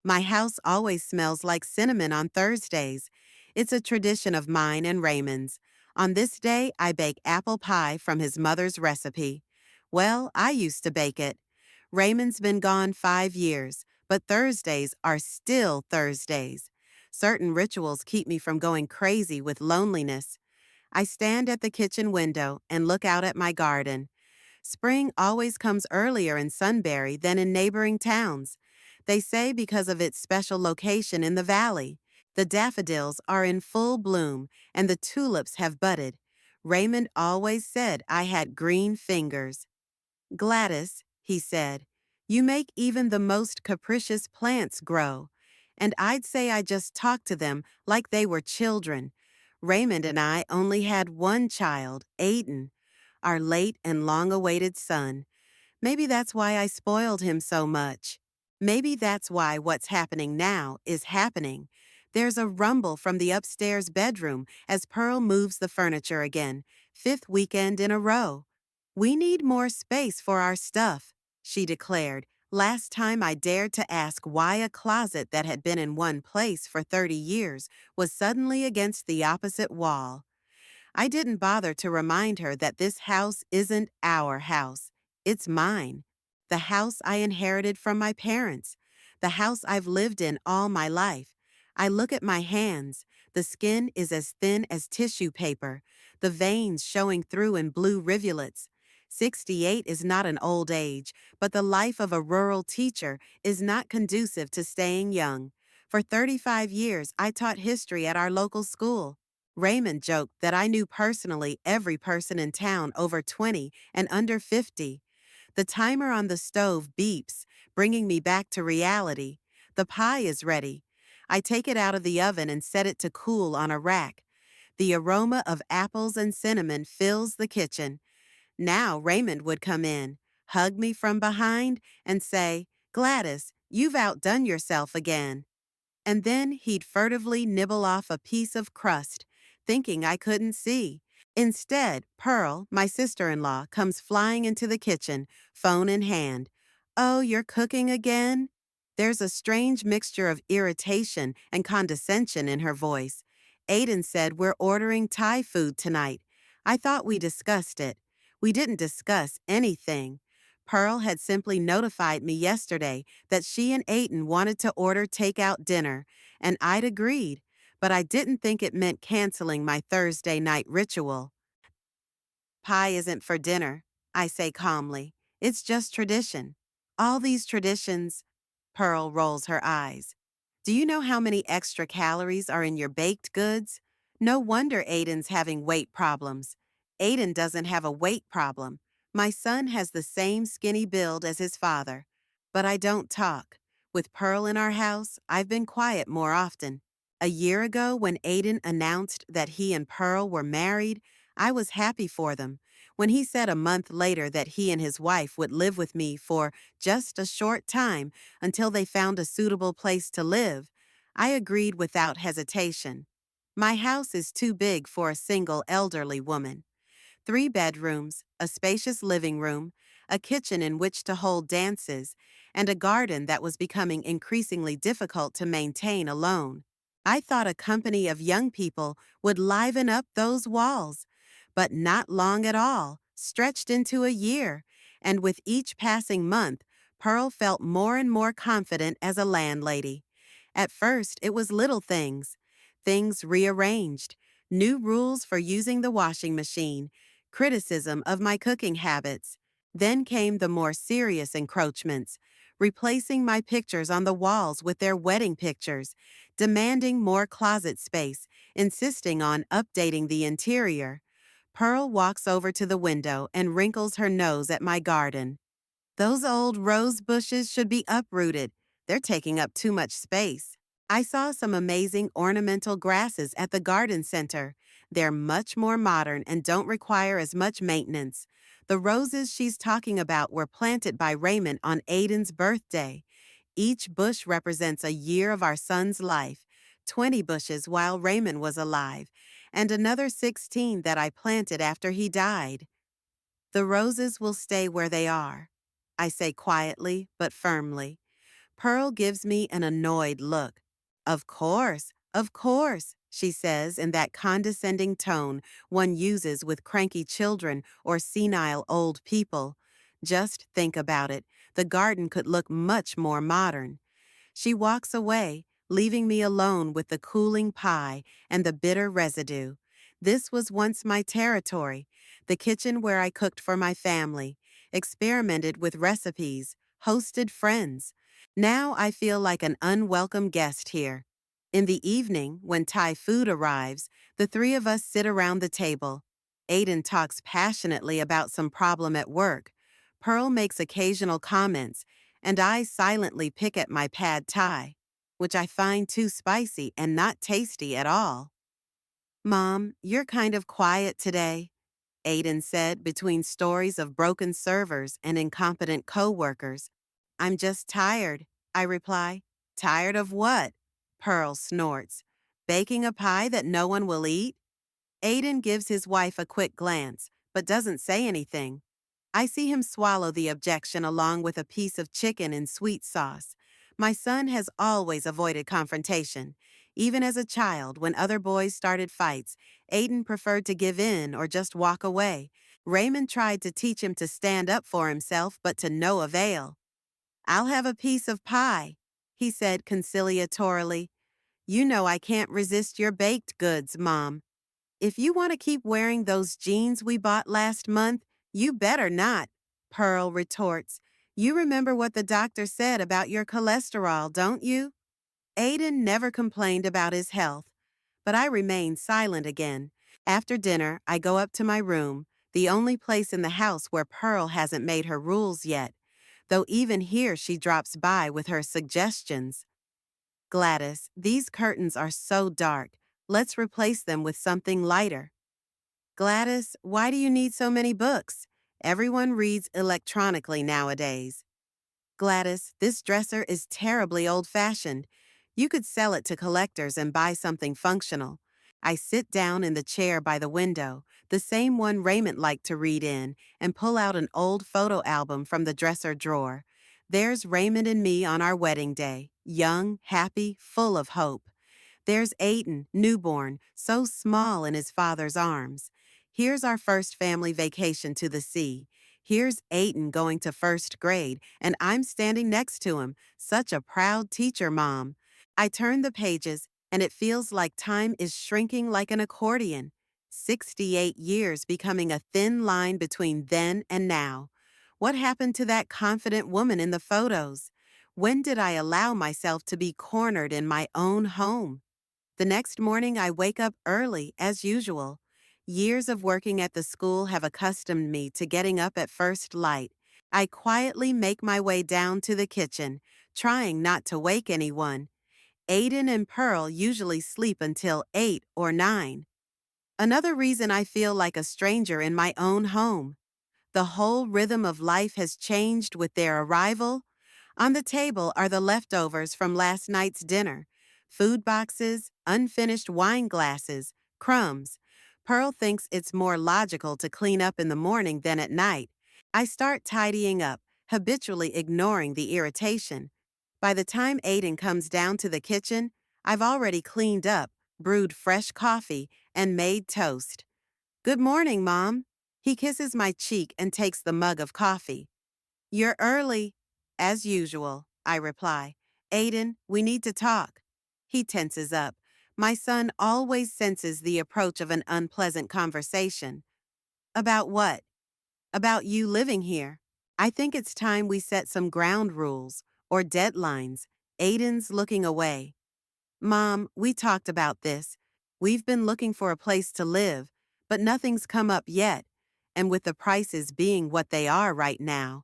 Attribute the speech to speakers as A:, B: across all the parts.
A: My house always smells like cinnamon on Thursdays. It's a tradition of mine and Raymond's. On this day, I bake apple pie from his mother's recipe. Well, I used to bake it. Raymond's been gone 5 years, but Thursdays are still Thursdays. Certain rituals keep me from going crazy with loneliness. I stand at the kitchen window and look out at my garden. Spring always comes earlier in Sunbury than in neighboring towns. They say because of its special location in the valley. The daffodils are in full bloom and the tulips have budded. Raymond always said I had green fingers. Gladys, he said, you make even the most capricious plants grow. And I'd say I just talk to them like they were children. Raymond and I only had one child, Aiden, our late and long-awaited son. Maybe that's why I spoiled him so much. Maybe that's why what's happening now is happening. There's a rumble from the upstairs bedroom as Pearl moves the furniture again, fifth weekend in a row. We need more space for our stuff, she declared. Last time I dared to ask why a closet that had been in one place for 30 years was suddenly against the opposite wall. I didn't bother to remind her that this house isn't our house. It's mine. The house I inherited from my parents. The house I've lived in all my life. I look at my hands. The skin is as thin as tissue paper, the veins showing through in blue rivulets. 68 is not an old age, but the life of a rural teacher is not conducive to staying young. For 35 years, I taught history at our local school. Raymond joked that I knew personally every person in town over 20 and under 50. The timer on the stove beeps, bringing me back to reality. The pie is ready. I take it out of the oven and set it to cool on a rack. The aroma of apples and cinnamon fills the kitchen. Now Raymond would come in, hug me from behind, and say, Gladys, you've outdone yourself again. And then he'd furtively nibble off a piece of crust, thinking I couldn't see. Instead, Pearl, my sister-in-law, comes flying into the kitchen, phone in hand. Oh, you're cooking again? There's a strange mixture of irritation and condescension in her voice. Aiden said we're ordering Thai food tonight. I thought we discussed it. We didn't discuss anything. Pearl had simply notified me yesterday that she and Aiden wanted to order takeout dinner, and I'd agreed, but I didn't think it meant canceling my Thursday night ritual. Pie isn't for dinner, I say calmly. It's just tradition. All these traditions, Pearl rolls her eyes. Do you know how many extra calories are in your baked goods? No wonder Aiden's having weight problems. Aiden doesn't have a weight problem. My son has the same skinny build as his father. But I don't talk. With Pearl in our house, I've been quiet more often. A year ago, when Aiden announced that he and Pearl were married, I was happy for them. When he said a month later that he and his wife would live with me for just a short time until they found a suitable place to live, I agreed without hesitation. My house is too big for a single elderly woman. 3 bedrooms, a spacious living room, a kitchen in which to hold dances, and a garden that was becoming increasingly difficult to maintain alone. I thought a company of young people would liven up those walls, but not long at all, stretched into a year, and with each passing month, Pearl felt more and more confident as a landlady. At first, it was little things. Things rearranged, new rules for using the washing machine, criticism of my cooking habits. Then came the more serious encroachments, replacing my pictures on the walls with their wedding pictures, demanding more closet space, insisting on updating the interior. Pearl walks over to the window and wrinkles her nose at my garden. Those old rose bushes should be uprooted. They're taking up too much space. I saw some amazing ornamental grasses at the garden center. They're much more modern and don't require as much maintenance. The roses she's talking about were planted by Raymond on Aiden's birthday. Each bush represents a year of our son's life, 20 bushes while Raymond was alive, and another 16 that I planted after he died. The roses will stay where they are, I say quietly but firmly. Pearl gives me an annoyed look. Of course, she says in that condescending tone one uses with cranky children or senile old people. Just think about it. The garden could look much more modern. She walks away, leaving me alone with the cooling pie and the bitter residue. This was once my territory, the kitchen where I cooked for my family, experimented with recipes, hosted friends. Now I feel like an unwelcome guest here. In the evening, when Thai food arrives, the three of us sit around the table. Aiden talks passionately about some problem at work. Pearl makes occasional comments, and I silently pick at my pad thai, which I find too spicy and not tasty at all. Mom, you're kind of quiet today, Aiden said between stories of broken servers and incompetent coworkers. I'm just tired, I reply. Tired of what? Pearl snorts. Baking a pie that no one will eat? Aiden gives his wife a quick glance, but doesn't say anything. I see him swallow the objection along with a piece of chicken in sweet sauce. My son has always avoided confrontation. Even as a child, when other boys started fights, Aiden preferred to give in or just walk away. Raymond tried to teach him to stand up for himself, but to no avail. I'll have a piece of pie, he said conciliatorily. You know I can't resist your baked goods, Mom. If you want to keep wearing those jeans we bought last month, you better not, Pearl retorts. You remember what the doctor said about your cholesterol, don't you? Aiden never complained about his health, but I remain silent again. After dinner, I go up to my room, the only place in the house where Pearl hasn't made her rules yet, though even here she drops by with her suggestions. Gladys, these curtains are so dark. Let's replace them with something lighter. Gladys, why do you need so many books? Everyone reads electronically nowadays. Gladys, this dresser is terribly old-fashioned. You could sell it to collectors and buy something functional. I sit down in the chair by the window, the same one Raymond liked to read in, and pull out an old photo album from the dresser drawer. There's Raymond and me on our wedding day, young, happy, full of hope. There's Aiden, newborn, so small in his father's arms. Here's our first family vacation to the sea. Here's Aiden going to first grade, and I'm standing next to him, such a proud teacher mom. I turn the pages, and it feels like time is shrinking like an accordion. 68 years becoming a thin line between then and now. What happened to that confident woman in the photos? When did I allow myself to be cornered in my own home? The next morning, I wake up early, as usual. Years of working at the school have accustomed me to getting up at first light. I quietly make my way down to the kitchen, trying not to wake anyone. Aiden and Pearl usually sleep until 8 or 9. Another reason I feel like a stranger in my own home. The whole rhythm of life has changed with their arrival. On the table are the leftovers from last night's dinner. Food boxes, unfinished wine glasses, crumbs. Pearl thinks it's more logical to clean up in the morning than at night. I start tidying up, habitually ignoring the irritation. By the time Aiden comes down to the kitchen, I've already cleaned up, brewed fresh coffee, and made toast. Good morning, Mom. He kisses my cheek and takes the mug of coffee. You're early. As usual, I reply. Aiden, we need to talk. He tenses up. My son always senses the approach of an unpleasant conversation. About what? About you living here. I think it's time we set some ground rules or deadlines. Aiden's looking away. Mom, we talked about this. We've been looking for a place to live, but nothing's come up yet, and with the prices being what they are right now.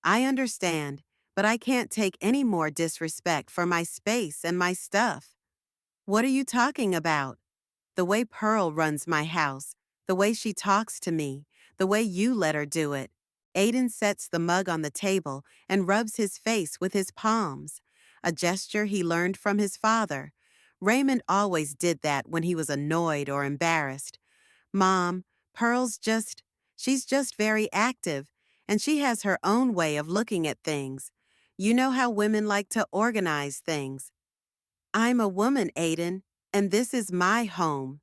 A: I understand, but I can't take any more disrespect for my space and my stuff. What are you talking about? The way Pearl runs my house, the way she talks to me, the way you let her do it. Aiden sets the mug on the table and rubs his face with his palms, a gesture he learned from his father. Raymond always did that when he was annoyed or embarrassed. Mom, she's just very active, and she has her own way of looking at things. You know how women like to organize things. I'm a woman, Aiden, and this is my home.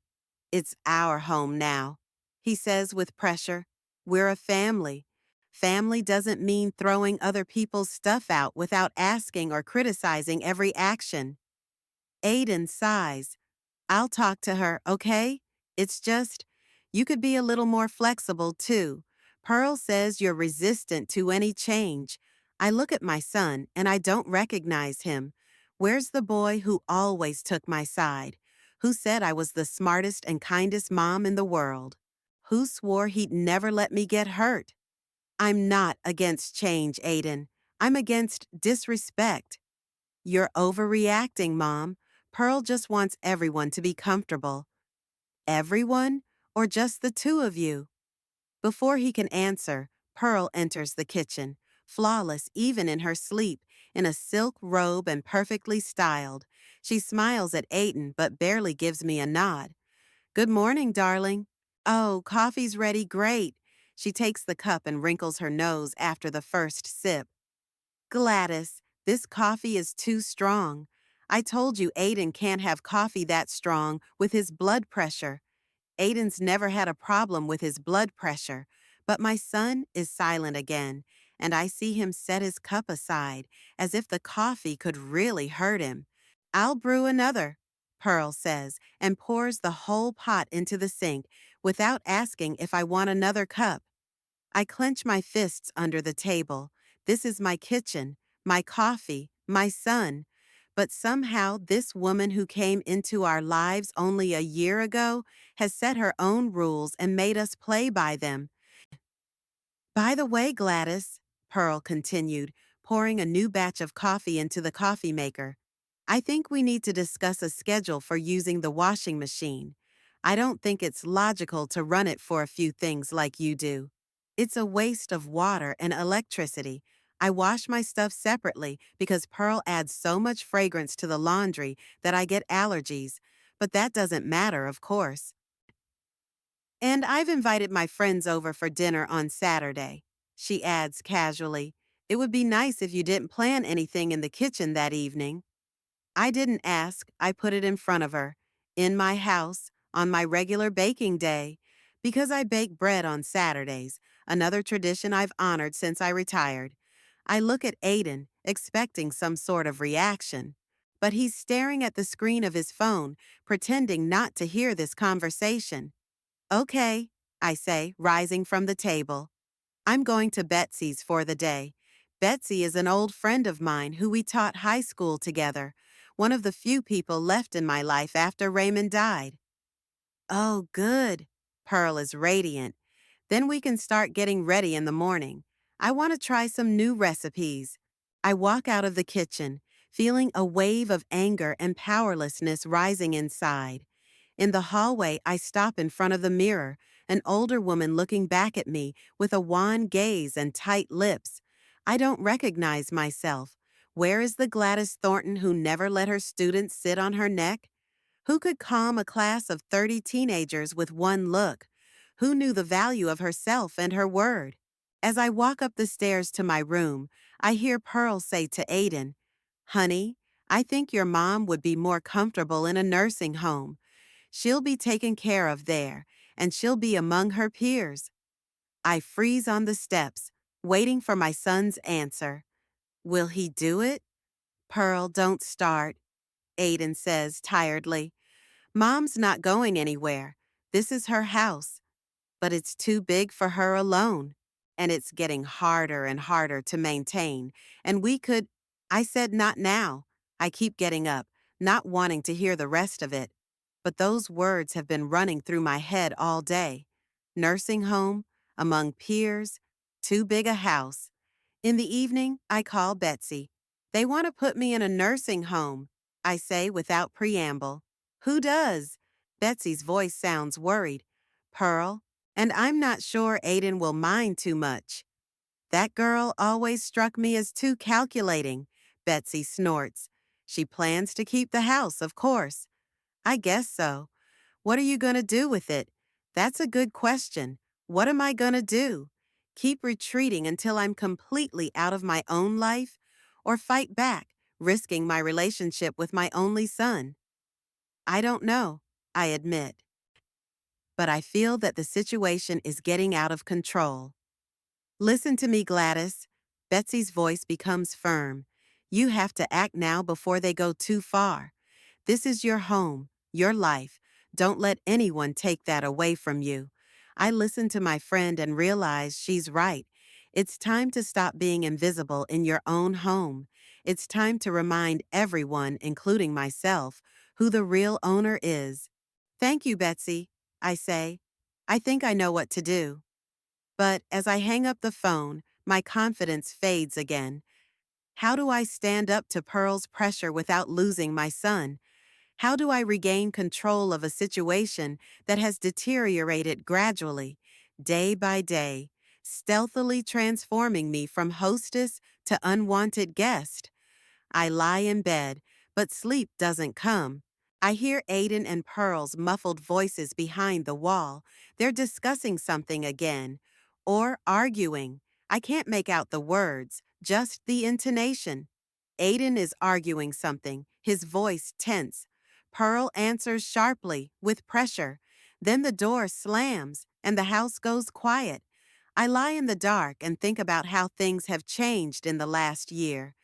A: It's our home now, he says with pressure. We're a family. Family doesn't mean throwing other people's stuff out without asking or criticizing every action. Aiden sighs. I'll talk to her, okay? It's just, you could be a little more flexible, too. Pearl says you're resistant to any change. I look at my son and I don't recognize him. Where's the boy who always took my side? Who said I was the smartest and kindest mom in the world? Who swore he'd never let me get hurt? I'm not against change, Aiden. I'm against disrespect. You're overreacting, Mom. Pearl just wants everyone to be comfortable. Everyone? Or just the two of you? Before he can answer, Pearl enters the kitchen, flawless even in her sleep, in a silk robe and perfectly styled. She smiles at Aiden but barely gives me a nod. Good morning, darling. Oh, coffee's ready, great. She takes the cup and wrinkles her nose after the first sip. Gladys, this coffee is too strong. I told you Aiden can't have coffee that strong with his blood pressure. Aiden's never had a problem with his blood pressure, but my son is silent again, and I see him set his cup aside, as if the coffee could really hurt him. I'll brew another, Pearl says, and pours the whole pot into the sink without asking if I want another cup. I clench my fists under the table. This is my kitchen, my coffee, my son. But somehow this woman who came into our lives only a year ago has set her own rules and made us play by them. By the way, Gladys, Pearl continued, pouring a new batch of coffee into the coffee maker, I think we need to discuss a schedule for using the washing machine. I don't think it's logical to run it for a few things like you do. It's a waste of water and electricity. I wash my stuff separately because Pearl adds so much fragrance to the laundry that I get allergies, but that doesn't matter, of course. And I've invited my friends over for dinner on Saturday, she adds casually. It would be nice if you didn't plan anything in the kitchen that evening. I didn't ask, I put it in front of her. In my house, on my regular baking day. Because I bake bread on Saturdays, another tradition I've honored since I retired. I look at Aiden, expecting some sort of reaction. But he's staring at the screen of his phone, pretending not to hear this conversation. Okay, I say, rising from the table. I'm going to Betsy's for the day. Betsy is an old friend of mine who we taught high school together, one of the few people left in my life after Raymond died. Oh, good. Pearl is radiant. Then we can start getting ready in the morning. I want to try some new recipes. I walk out of the kitchen, feeling a wave of anger and powerlessness rising inside. In the hallway, I stop in front of the mirror, an older woman looking back at me with a wan gaze and tight lips. I don't recognize myself. Where is the Gladys Thornton who never let her students sit on her neck? Who could calm a class of 30 teenagers with one look? Who knew the value of herself and her word? As I walk up the stairs to my room, I hear Pearl say to Aiden, Honey, I think your mom would be more comfortable in a nursing home. She'll be taken care of there, and she'll be among her peers. I freeze on the steps, waiting for my son's answer. Will he do it? Pearl, don't start, Aiden says tiredly. Mom's not going anywhere. This is her house. But it's too big for her alone. And it's getting harder and harder to maintain. And we could. I said not now. I keep getting up, not wanting to hear the rest of it. But those words have been running through my head all day. Nursing home, among peers, too big a house. In the evening, I call Betsy. They want to put me in a nursing home, I say without preamble. Who does? Betsy's voice sounds worried. Pearl, and I'm not sure Aiden will mind too much. That girl always struck me as too calculating, Betsy snorts. She plans to keep the house, of course. I guess so. What are you going to do with it? That's a good question. What am I going to do? Keep retreating until I'm completely out of my own life? or fight back, risking my relationship with my only son? I don't know, I admit, but I feel that the situation is getting out of control. Listen to me, Gladys. Betsy's voice becomes firm. You have to act now before they go too far. This is your home, your life. Don't let anyone take that away from you. I listen to my friend and realize she's right. It's time to stop being invisible in your own home. It's time to remind everyone, including myself, who the real owner is. Thank you, Betsy, I say. I think I know what to do. But as I hang up the phone, my confidence fades again. How do I stand up to Pearl's pressure without losing my son? How do I regain control of a situation that has deteriorated gradually, day by day, stealthily transforming me from hostess to unwanted guest? I lie in bed, but sleep doesn't come. I hear Aiden and Pearl's muffled voices behind the wall. They're discussing something again. Or arguing. I can't make out the words, just the intonation. Aiden is arguing something, his voice tense. Pearl answers sharply, with pressure. Then the door slams, and the house goes quiet. I lie in the dark and think about how things have changed in the last year.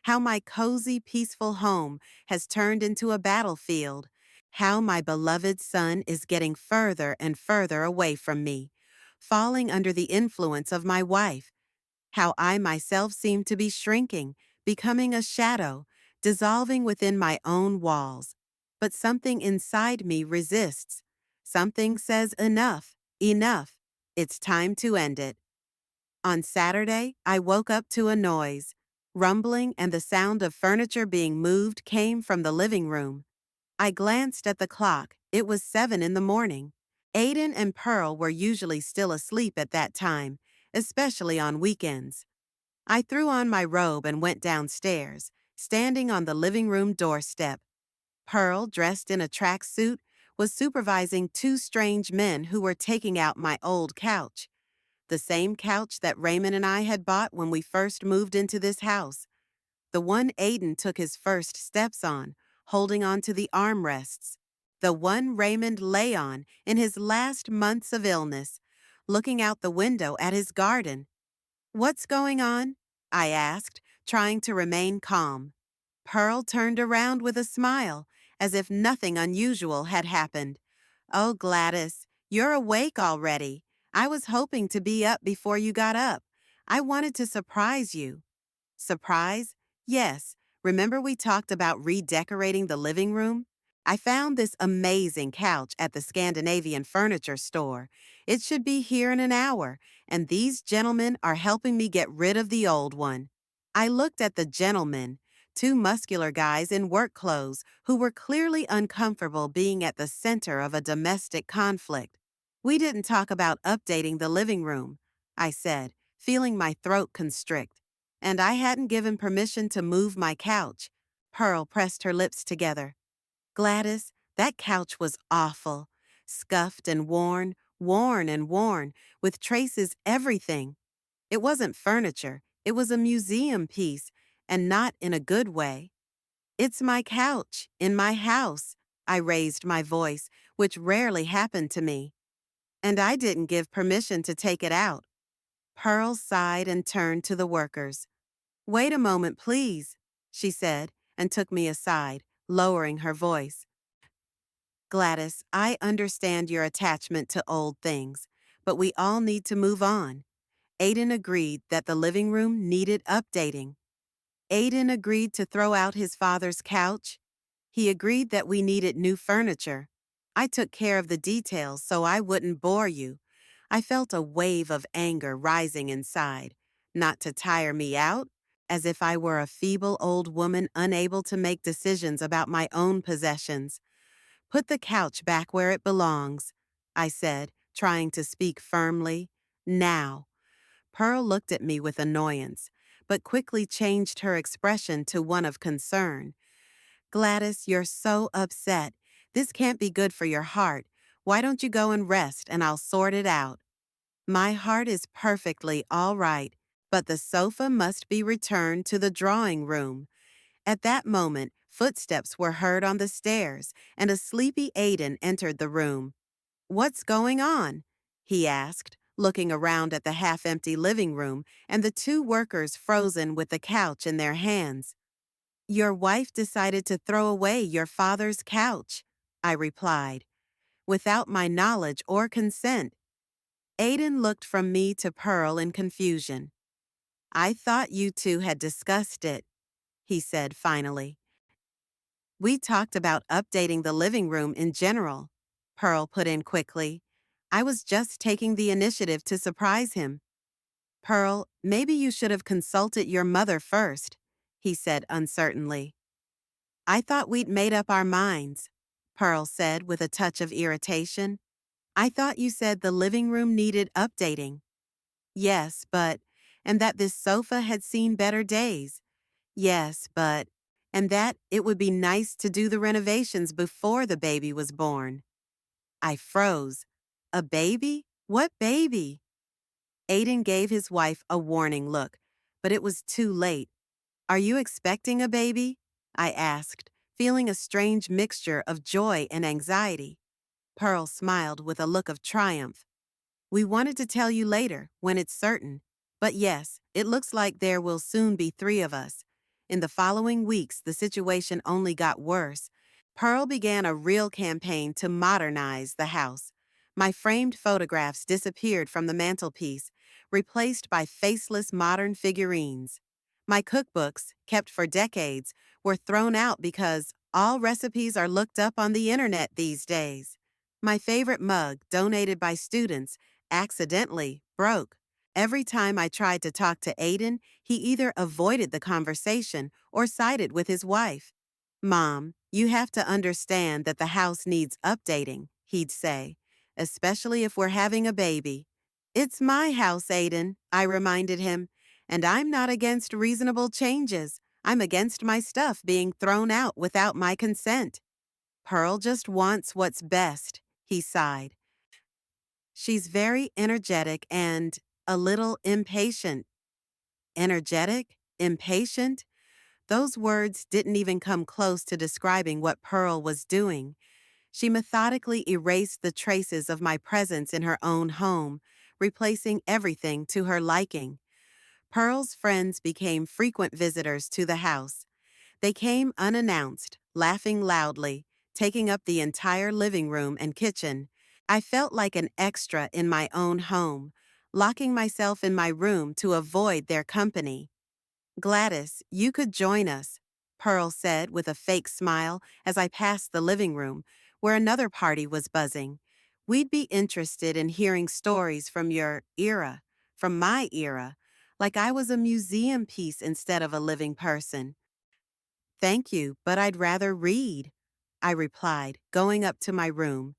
A: How my cozy, peaceful home has turned into a battlefield. How my beloved son is getting further and further away from me, falling under the influence of my wife. How I myself seem to be shrinking, becoming a shadow, dissolving within my own walls. But something inside me resists. Something says enough, enough. It's time to end it. On Saturday, I woke up to a noise. Rumbling and the sound of furniture being moved came from the living room. I glanced at the clock. It was 7 in the morning. Aiden and Pearl were usually still asleep at that time, especially on weekends. I threw on my robe and went downstairs, standing on the living room doorstep. Pearl, dressed in a tracksuit, was supervising two strange men who were taking out my old couch. The same couch that Raymond and I had bought when we first moved into this house. The one Aiden took his first steps on, holding on to the armrests. The one Raymond lay on in his last months of illness, looking out the window at his garden. "What's going on?" I asked, trying to remain calm. Pearl turned around with a smile, as if nothing unusual had happened. "Oh, Gladys, you're awake already. I was hoping to be up before you got up. I wanted to surprise you." Surprise? Yes. Remember we talked about redecorating the living room? I found this amazing couch at the Scandinavian furniture store. It should be here in an hour, and these gentlemen are helping me get rid of the old one. I looked at the gentlemen, two muscular guys in work clothes who were clearly uncomfortable being at the center of a domestic conflict. "We didn't talk about updating the living room," I said, feeling my throat constrict. "And I hadn't given permission to move my couch." Pearl pressed her lips together. "Gladys, that couch was awful. Scuffed and worn, worn and worn, with traces everything. It wasn't furniture, it was a museum piece, and not in a good way. It's my couch, in my house." I raised my voice, which rarely happened to me. "And I didn't give permission to take it out." Pearl sighed and turned to the workers. "Wait a moment, please," she said, and took me aside, lowering her voice. "Gladys, I understand your attachment to old things, but we all need to move on." Aiden agreed that the living room needed updating. Aiden agreed to throw out his father's couch. He agreed that we needed new furniture. I took care of the details so I wouldn't bore you. I felt a wave of anger rising inside, not to tire me out, as if I were a feeble old woman unable to make decisions about my own possessions. "Put the couch back where it belongs," I said, trying to speak firmly. "Now." Pearl looked at me with annoyance, but quickly changed her expression to one of concern. "Gladys, you're so upset. This can't be good for your heart. Why don't you go and rest and I'll sort it out?" "My heart is perfectly all right," but the sofa must be returned to the drawing room. At that moment, footsteps were heard on the stairs, and a sleepy Aiden entered the room. "What's going on?" he asked, looking around at the half-empty living room and the two workers frozen with the couch in their hands. "Your wife decided to throw away your father's couch," I replied, "without my knowledge or consent." Aiden looked from me to Pearl in confusion. "I thought you two had discussed it," he said finally. "We talked about updating the living room in general," Pearl put in quickly. "I was just taking the initiative to surprise him." "Pearl, maybe you should have consulted your mother first," he said uncertainly. "I thought we'd made up our minds," Pearl said with a touch of irritation. "I thought you said the living room needed updating." "Yes, but," and that this sofa had seen better days. "Yes, but," and that it would be nice to do the renovations before the baby was born. I froze. A baby? What baby? Aiden gave his wife a warning look, but it was too late. "Are you expecting a baby?" I asked, feeling a strange mixture of joy and anxiety. Pearl smiled with a look of triumph. "We wanted to tell you later, when it's certain. But yes, it looks like there will soon be 3 of us." In the following weeks, the situation only got worse. Pearl began a real campaign to modernize the house. My framed photographs disappeared from the mantelpiece, replaced by faceless modern figurines. My cookbooks, kept for decades, were thrown out because all recipes are looked up on the internet these days. My favorite mug, donated by students, accidentally broke. Every time I tried to talk to Aiden, he either avoided the conversation or sided with his wife. "Mom, you have to understand that the house needs updating," he'd say, "especially if we're having a baby." "It's my house, Aiden," I reminded him, "and I'm not against reasonable changes. I'm against my stuff being thrown out without my consent." "Pearl just wants what's best," he sighed. "She's very energetic and a little impatient." Energetic? Impatient? Those words didn't even come close to describing what Pearl was doing. She methodically erased the traces of my presence in her own home, replacing everything to her liking. Pearl's friends became frequent visitors to the house. They came unannounced, laughing loudly, taking up the entire living room and kitchen. I felt like an extra in my own home, locking myself in my room to avoid their company. "Gladys, you could join us," Pearl said with a fake smile as I passed the living room, where another party was buzzing. "We'd be interested in hearing stories from your era, from my era, like I was a museum piece instead of a living person." "Thank you, but I'd rather read," I replied, going up to my room.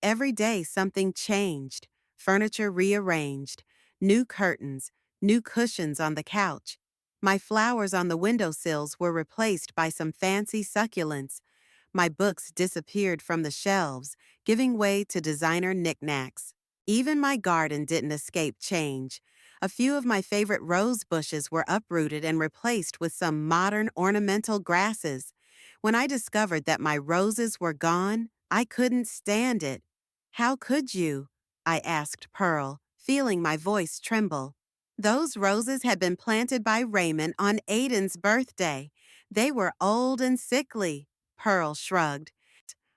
A: Every day something changed. Furniture rearranged, new curtains, new cushions on the couch. My flowers on the windowsills were replaced by some fancy succulents. My books disappeared from the shelves, giving way to designer knickknacks. Even my garden didn't escape change. A few of my favorite rose bushes were uprooted and replaced with some modern ornamental grasses. When I discovered that my roses were gone, I couldn't stand it. "How could you?" I asked Pearl, feeling my voice tremble. "Those roses had been planted by Raymond on Aiden's birthday. They were old and sickly." Pearl shrugged.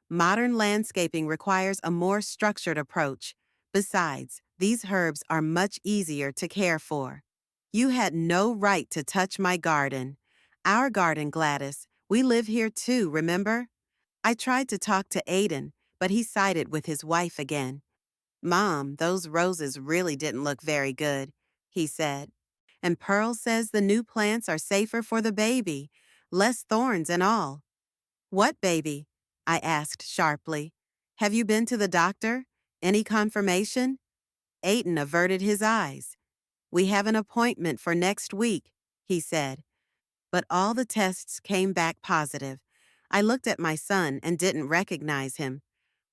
A: "Modern landscaping requires a more structured approach. Besides, these herbs are much easier to care for." "You had no right to touch my garden." "Our garden, Gladys. We live here too, remember?" I tried to talk to Aiden, but he sided with his wife again. "Mom, those roses really didn't look very good," he said. "And Pearl says the new plants are safer for the baby, less thorns and all." "What baby?" I asked sharply. "Have you been to the doctor? Any confirmation?" Aiden averted his eyes. "We have an appointment for next week," he said. But all the tests came back positive. I looked at my son and didn't recognize him.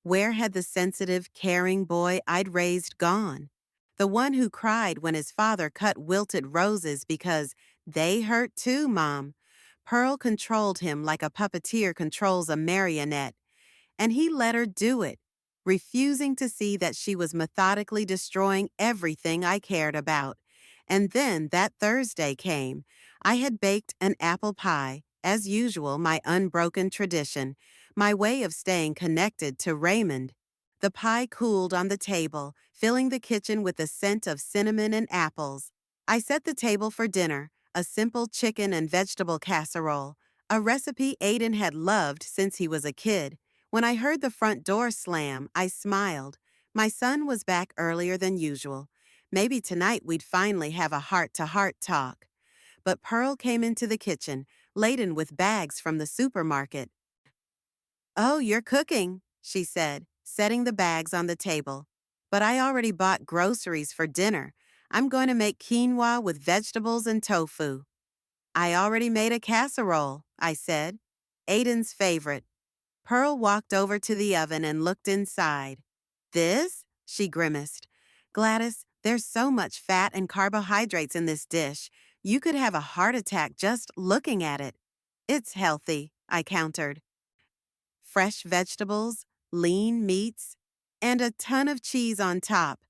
A: Where had the sensitive, caring boy I'd raised gone? The one who cried when his father cut wilted roses because they hurt too, Mom. Pearl controlled him like a puppeteer controls a marionette, and he let her do it, refusing to see that she was methodically destroying everything I cared about. And then that Thursday came. I had baked an apple pie, as usual, my unbroken tradition, my way of staying connected to Raymond. The pie cooled on the table, filling the kitchen with the scent of cinnamon and apples. I set the table for dinner, a simple chicken and vegetable casserole, a recipe Aiden had loved since he was a kid. When I heard the front door slam, I smiled. My son was back earlier than usual. Maybe tonight we'd finally have a heart-to-heart talk. But Pearl came into the kitchen, laden with bags from the supermarket. "Oh, you're cooking," she said, setting the bags on the table. "But I already bought groceries for dinner. I'm going to make quinoa with vegetables and tofu." "I already made a casserole," I said. "Aiden's favorite." Pearl walked over to the oven and looked inside. "This?" she grimaced. "Gladys, there's so much fat and carbohydrates in this dish. You could have a heart attack just looking at it." "It's healthy," I countered. "Fresh vegetables, lean meats, and a ton of cheese on top,"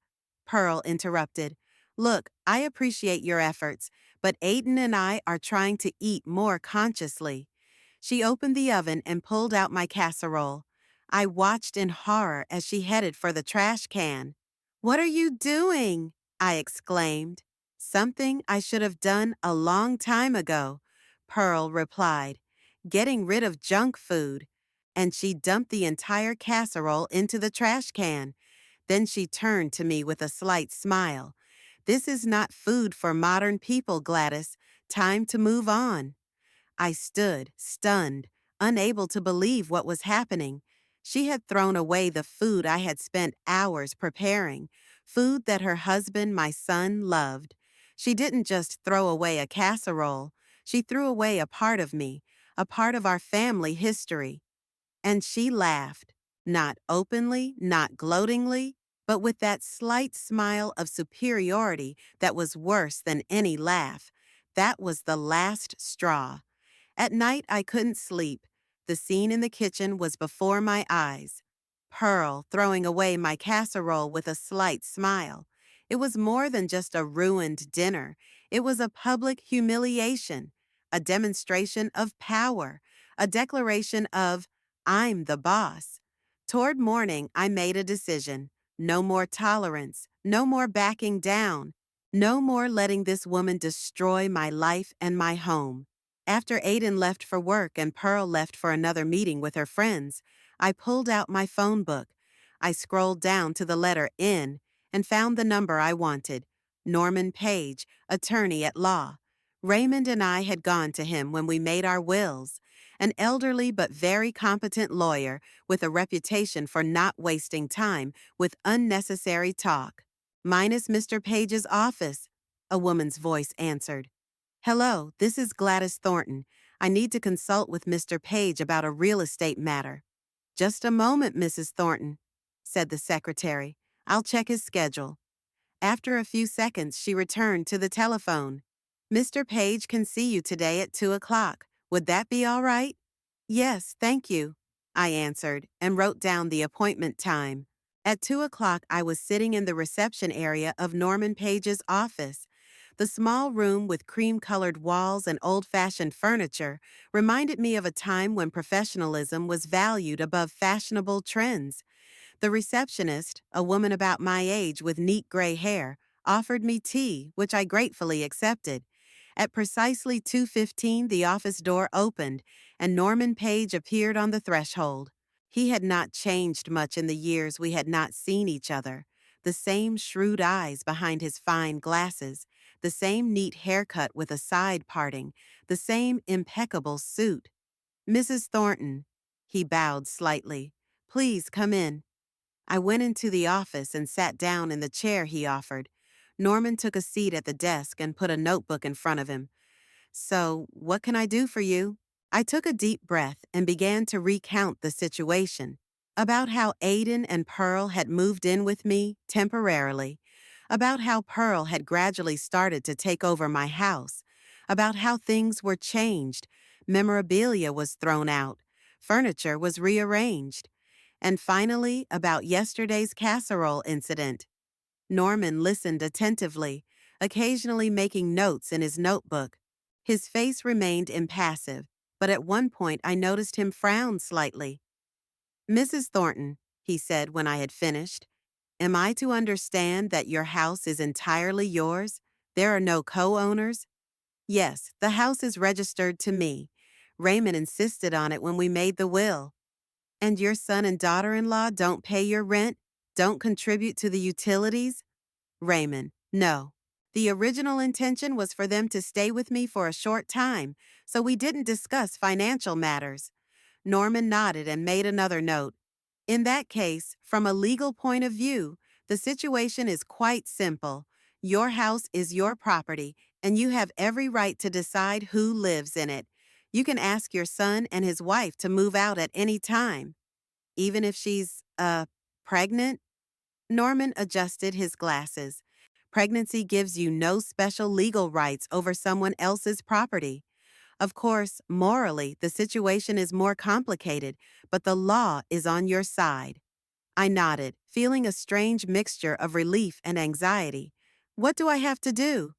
A: Pearl interrupted. "Look, I appreciate your efforts, but Aiden and I are trying to eat more consciously." She opened the oven and pulled out my casserole. I watched in horror as she headed for the trash can. "What are you doing?" I exclaimed. "Something I should have done a long time ago," Pearl replied. "Getting rid of junk food." And she dumped the entire casserole into the trash can. Then she turned to me with a slight smile. "This is not food for modern people, Gladys. Time to move on." I stood, stunned, unable to believe what was happening. She had thrown away the food I had spent hours preparing, food that her husband, my son, loved. She didn't just throw away a casserole. She threw away a part of me, a part of our family history. And she laughed, not openly, not gloatingly, but with that slight smile of superiority that was worse than any laugh. That was the last straw. At night, I couldn't sleep. The scene in the kitchen was before my eyes. Pearl throwing away my casserole with a slight smile. It was more than just a ruined dinner. It was a public humiliation, a demonstration of power, a declaration of, "I'm the boss." Toward morning, I made a decision. No more tolerance, no more backing down, no more letting this woman destroy my life and my home. After Aiden left for work and Pearl left for another meeting with her friends, I pulled out my phone book. I scrolled down to the letter N and found the number I wanted. Norman Page, attorney at law. Raymond and I had gone to him when we made our wills. An elderly but very competent lawyer with a reputation for not wasting time with unnecessary talk. "Minus Mr. Page's office," a woman's voice answered. "Hello, this is Gladys Thornton. I need to consult with Mr. Page about a real estate matter." "Just a moment, Mrs. Thornton," said the secretary. "I'll check his schedule." After a few seconds, she returned to the telephone. "Mr. Page can see you today at 2 o'clock. Would that be all right?" "Yes, thank you," I answered and wrote down the appointment time. At 2 o'clock, I was sitting in the reception area of Norman Page's office. The small room with cream-colored walls and old-fashioned furniture reminded me of a time when professionalism was valued above fashionable trends. The receptionist, a woman about my age with neat gray hair, offered me tea, which I gratefully accepted. At precisely 2:15, the office door opened, and Norman Page appeared on the threshold. He had not changed much in the years we had not seen each other. The same shrewd eyes behind his fine glasses, the same neat haircut with a side parting, the same impeccable suit. "Mrs. Thornton," he bowed slightly, "please come in." I went into the office and sat down in the chair he offered. Norman took a seat at the desk and put a notebook in front of him. "So, what can I do for you?" I took a deep breath and began to recount the situation. About how Aiden and Pearl had moved in with me temporarily. about how Pearl had gradually started to take over my house, about how things were changed, memorabilia was thrown out, furniture was rearranged, and finally about yesterday's casserole incident. Norman listened attentively, occasionally making notes in his notebook. His face remained impassive, but at one point I noticed him frown slightly. "Mrs. Thornton," he said when I had finished, "am I to understand that your house is entirely yours? There are no co-owners?" "Yes, the house is registered to me. Raymond insisted on it when we made the will." "And your son and daughter-in-law don't pay your rent? Don't contribute to the utilities?" "Raymond, no. The original intention was for them to stay with me for a short time, so we didn't discuss financial matters." Norman nodded and made another note. "In that case, from a legal point of view, the situation is quite simple. Your house is your property, and you have every right to decide who lives in it. You can ask your son and his wife to move out at any time." "Even if she's, pregnant?" Norman adjusted his glasses. "Pregnancy gives you no special legal rights over someone else's property. Of course, morally, the situation is more complicated, but the law is on your side." I nodded, feeling a strange mixture of relief and anxiety. "What do I have to do?"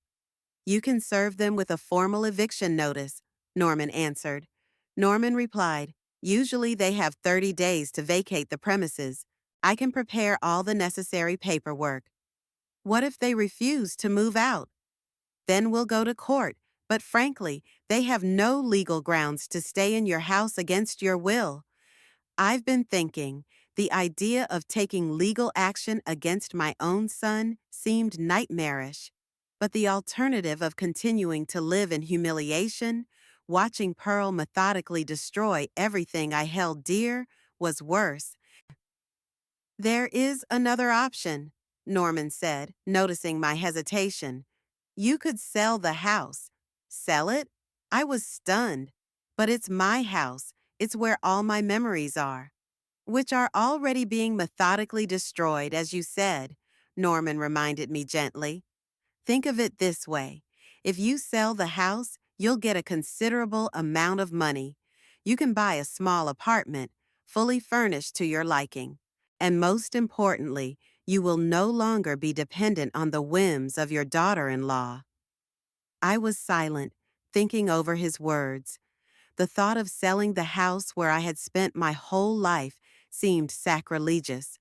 A: "You can serve them with a formal eviction notice," Norman answered. Norman replied, "Usually they have 30 days to vacate the premises. I can prepare all the necessary paperwork." "What if they refuse to move out?" "Then we'll go to court, but frankly, they have no legal grounds to stay in your house against your will." I've been thinking, the idea of taking legal action against my own son seemed nightmarish. But the alternative of continuing to live in humiliation, watching Pearl methodically destroy everything I held dear, was worse. "There is another option," Norman said, noticing my hesitation. "You could sell the house." "Sell it?" I was stunned. "But it's my house. It's where all my memories are." "Which are already being methodically destroyed, as you said," Norman reminded me gently. "Think of it this way. If you sell the house, you'll get a considerable amount of money. You can buy a small apartment, fully furnished to your liking. And most importantly, you will no longer be dependent on the whims of your daughter-in-law." I was silent, thinking over his words. The thought of selling the house where I had spent my whole life seemed sacrilegious.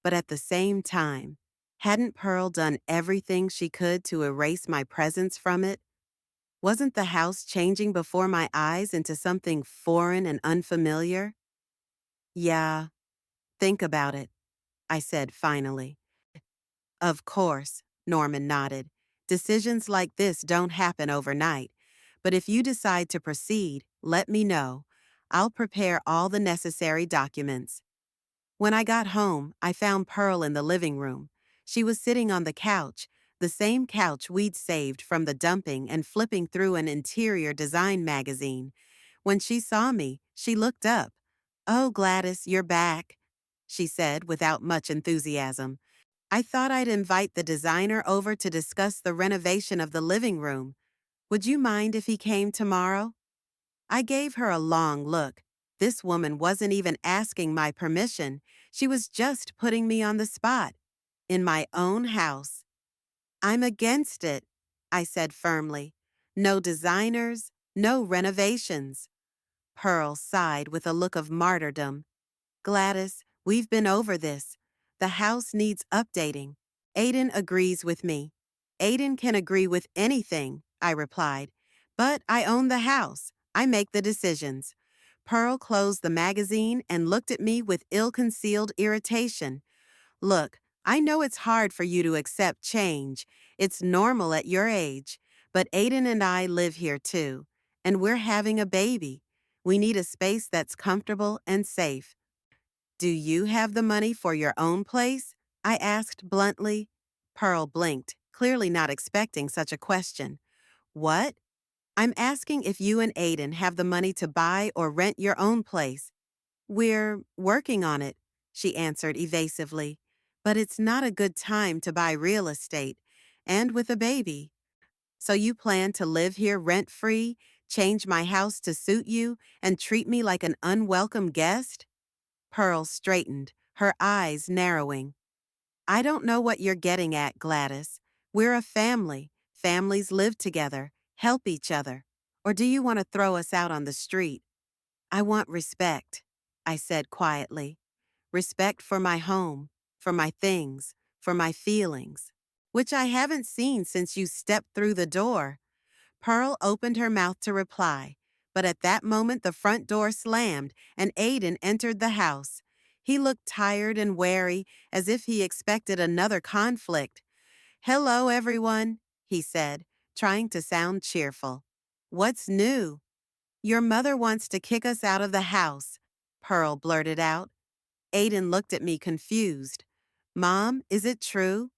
A: But at the same time, hadn't Pearl done everything she could to erase my presence from it? Wasn't the house changing before my eyes into something foreign and unfamiliar? "Yeah, think about it," I said finally. "Of course," Norman nodded. "Decisions like this don't happen overnight. But if you decide to proceed, let me know. I'll prepare all the necessary documents." When I got home, I found Pearl in the living room. She was sitting on the couch, the same couch we'd saved from the dumping, and flipping through an interior design magazine. When she saw me, she looked up. "Oh, Gladys, you're back," she said without much enthusiasm. "I thought I'd invite the designer over to discuss the renovation of the living room. Would you mind if he came tomorrow?" I gave her a long look. This woman wasn't even asking my permission. She was just putting me on the spot. In my own house. "I'm against it," I said firmly. "No designers, no renovations." Pearl sighed with a look of martyrdom. "Gladys, we've been over this. The house needs updating. Aiden agrees with me." "Aiden can agree with anything," I replied. "But I own the house. I make the decisions." Pearl closed the magazine and looked at me with ill-concealed irritation. "Look, I know it's hard for you to accept change. It's normal at your age. But Aiden and I live here too. And we're having a baby. We need a space that's comfortable and safe." "Do you have the money for your own place?" I asked bluntly. Pearl blinked, clearly not expecting such a question. "What?" "I'm asking if you and Aiden have the money to buy or rent your own place." "We're working on it," she answered evasively. But it's not a good time to buy real estate, and with a baby. So you plan to live here rent-free, change my house to suit you, and treat me like an unwelcome guest? Pearl straightened, her eyes narrowing. I don't know what you're getting at, Gladys. We're a family. Families live together, help each other. Or do you want to throw us out on the street? I want respect, I said quietly. Respect for my home, for my things, for my feelings, which I haven't seen since you stepped through the door. Pearl opened her mouth to reply, but at that moment the front door slammed and Aiden entered the house. He looked tired and wary, as if he expected another conflict. "Hello, everyone," he said, trying to sound cheerful. "What's new?" "Your mother wants to kick us out of the house," Pearl blurted out. Aiden looked at me confused. "Mom, is it true?"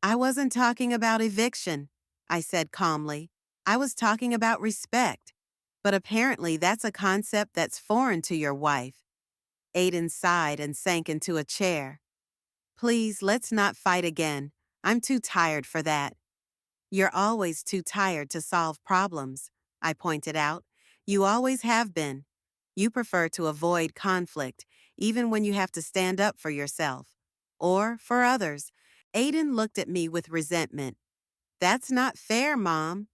A: "I wasn't talking about eviction," I said calmly. "I was talking about respect. But apparently that's a concept that's foreign to your wife." Aiden sighed and sank into a chair. "Please, let's not fight again. I'm too tired for that." "You're always too tired to solve problems," I pointed out. "You always have been. You prefer to avoid conflict, even when you have to stand up for yourself. Or for others." Aiden looked at me with resentment. "That's not fair, Mom."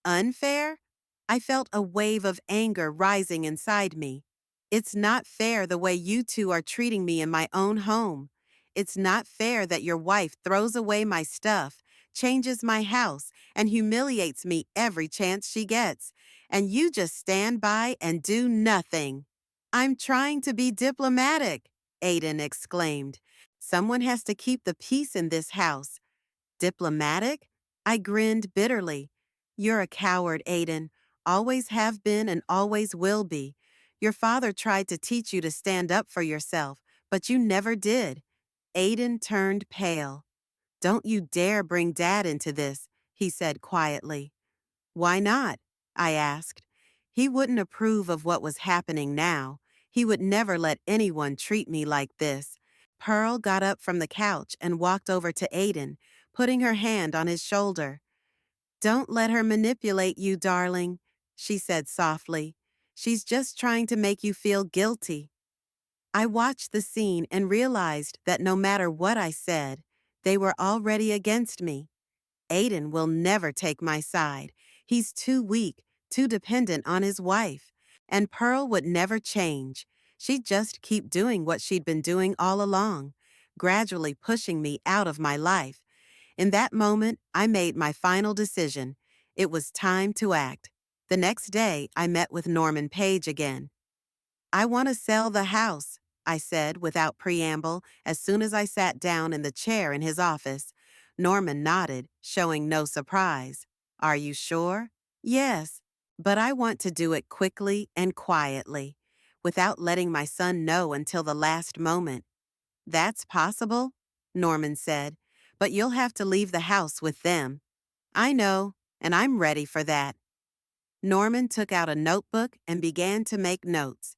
A: "Unfair?" I felt a wave of anger rising inside me. "It's not fair the way you two are treating me in my own home. It's not fair that your wife throws away my stuff, changes my house, and humiliates me every chance she gets, and you just stand by and do nothing." "I'm trying to be diplomatic," Aiden exclaimed. "Someone has to keep the peace in this house." "Diplomatic?" I grinned bitterly. "You're a coward, Aiden. Always have been and always will be. Your father tried to teach you to stand up for yourself, but you never did." Aiden turned pale. "Don't you dare bring Dad into this," he said quietly. "Why not?" I asked. "He wouldn't approve of what was happening now. He would never let anyone treat me like this." Pearl got up from the couch and walked over to Aiden, putting her hand on his shoulder. "Don't let her manipulate you, darling," she said softly. "She's just trying to make you feel guilty." I watched the scene and realized that no matter what I said, they were already against me. Aiden will never take my side. He's too weak, too dependent on his wife. And Pearl would never change. She'd just keep doing what she'd been doing all along, gradually pushing me out of my life. In that moment, I made my final decision. It was time to act. The next day, I met with Norman Page again. "I want to sell the house," I said without preamble as soon as I sat down in the chair in his office. Norman nodded, showing no surprise. "Are you sure?" "Yes, but I want to do it quickly and quietly, without letting my son know until the last moment." "That's possible," Norman said, "but you'll have to leave the house with them." "I know, and I'm ready for that." Norman took out a notebook and began to make notes.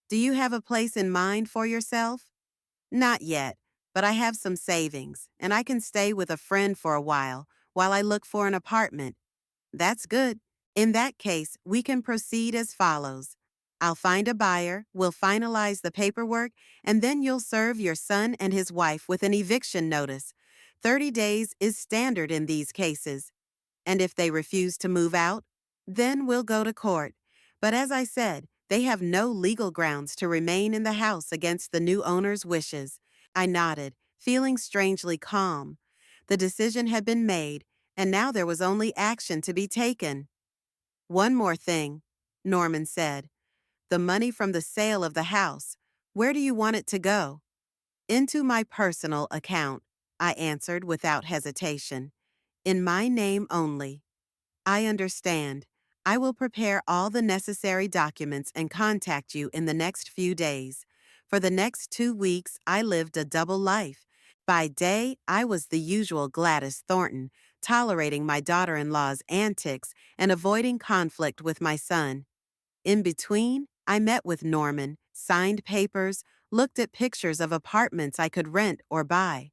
A: "Do you have a place in mind for yourself?" "Not yet, but I have some savings, and I can stay with a friend for a while I look for an apartment." "That's good. In that case, we can proceed as follows. I'll find a buyer, we'll finalize the paperwork, and then you'll serve your son and his wife with an eviction notice. 30 days is standard in these cases. And if they refuse to move out, then we'll go to court. But as I said, they have no legal grounds to remain in the house against the new owner's wishes." I nodded, feeling strangely calm. The decision had been made, and now there was only action to be taken. "One more thing," Norman said. "The money from the sale of the house, where do you want it to go?" "Into my personal account," I answered without hesitation. "In my name only." "I understand. I will prepare all the necessary documents and contact you in the next few days." For the next 2 weeks, I lived a double life. By day, I was the usual Gladys Thornton, tolerating my daughter-in-law's antics and avoiding conflict with my son. In between, I met with Norman, signed papers, looked at pictures of apartments I could rent or buy.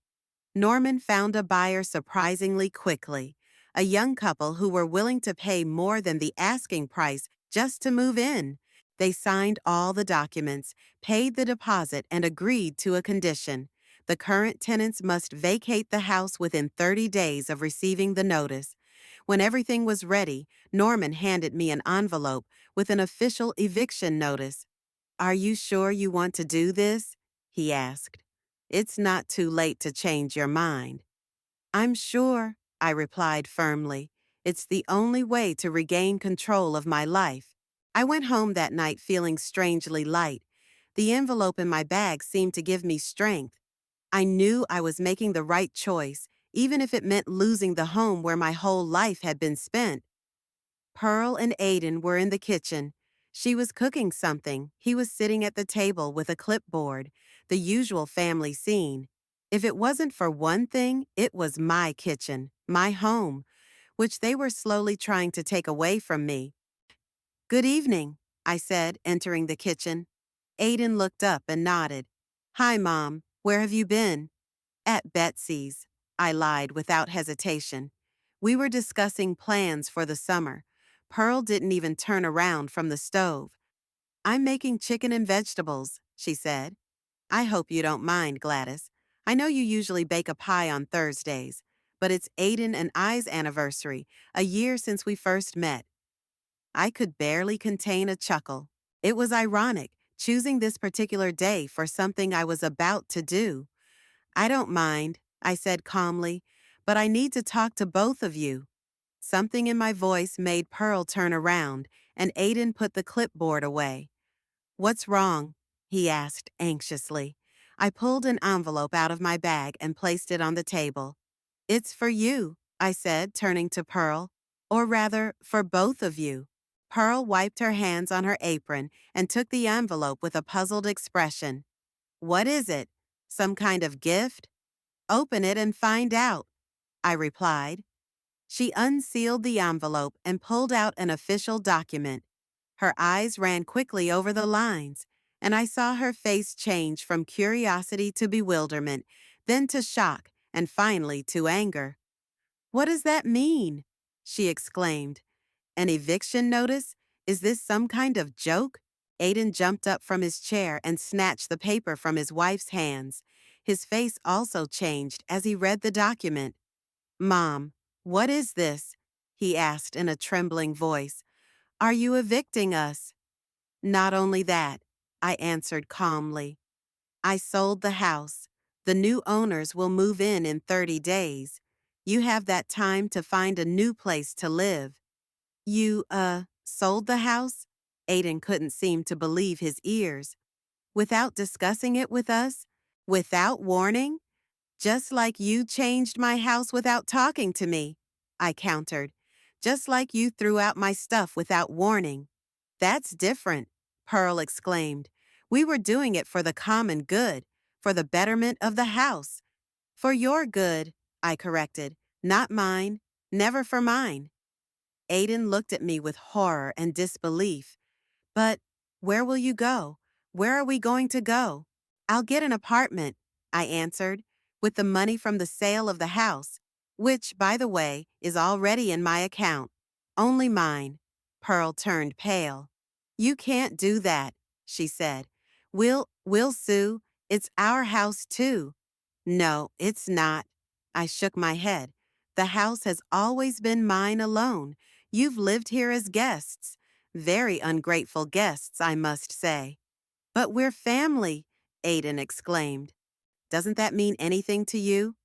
A: Norman found a buyer surprisingly quickly, a young couple who were willing to pay more than the asking price just to move in. They signed all the documents, paid the deposit, and agreed to a condition. The current tenants must vacate the house within 30 days of receiving the notice. When everything was ready, Norman handed me an envelope with an official eviction notice. "Are you sure you want to do this?" he asked. "It's not too late to change your mind." "I'm sure," I replied firmly. "It's the only way to regain control of my life." I went home that night feeling strangely light. The envelope in my bag seemed to give me strength. I knew I was making the right choice, even if it meant losing the home where my whole life had been spent. Pearl and Aiden were in the kitchen. She was cooking something. He was sitting at the table with a clipboard, the usual family scene. If it wasn't for one thing, it was my kitchen, my home, which they were slowly trying to take away from me. "Good evening," I said, entering the kitchen. Aiden looked up and nodded. "Hi, Mom. Where have you been?" "At Betsy's," I lied without hesitation. "We were discussing plans for the summer." Pearl didn't even turn around from the stove. "I'm making chicken and vegetables," she said. "I hope you don't mind, Gladys. I know you usually bake a pie on Thursdays, but it's Aiden and I's anniversary, a year since we first met." I could barely contain a chuckle. It was ironic, choosing this particular day for something I was about to do. "I don't mind," I said calmly, "but I need to talk to both of you." Something in my voice made Pearl turn around, and Aiden put the clipboard away. "What's wrong?" he asked anxiously. I pulled an envelope out of my bag and placed it on the table. "It's for you," I said, turning to Pearl. "Or rather, for both of you." Pearl wiped her hands on her apron and took the envelope with a puzzled expression. "What is it? Some kind of gift?" "Open it and find out," I replied. She unsealed the envelope and pulled out an official document. Her eyes ran quickly over the lines, and I saw her face change from curiosity to bewilderment, then to shock, and finally to anger. "What does that mean?" she exclaimed. "An eviction notice? Is this some kind of joke?" Aiden jumped up from his chair and snatched the paper from his wife's hands. His face also changed as he read the document. "Mom, what is this?" he asked in a trembling voice. "Are you evicting us?" "Not only that," I answered calmly. "I sold the house. The new owners will move in 30 days. You have that time to find a new place to live." "You, sold the house?" Aiden couldn't seem to believe his ears. "Without discussing it with us? Without warning? Just like you changed my house without talking to me," I countered. "Just like you threw out my stuff without warning." "That's different," Pearl exclaimed. "We were doing it for the common good, for the betterment of the house." "For your good," I corrected. "Not mine. Never for mine." Aiden looked at me with horror and disbelief. "But where will you go? Where are we going to go?" "I'll get an apartment," I answered, "with the money from the sale of the house, which, by the way, is already in my account. Only mine." Pearl turned pale. "You can't do that," she said. We'll sue. It's our house too." "No, it's not." I shook my head. "The house has always been mine alone. You've lived here as guests. Very ungrateful guests, I must say." "But we're family," Aiden exclaimed. "Doesn't that mean anything to you?"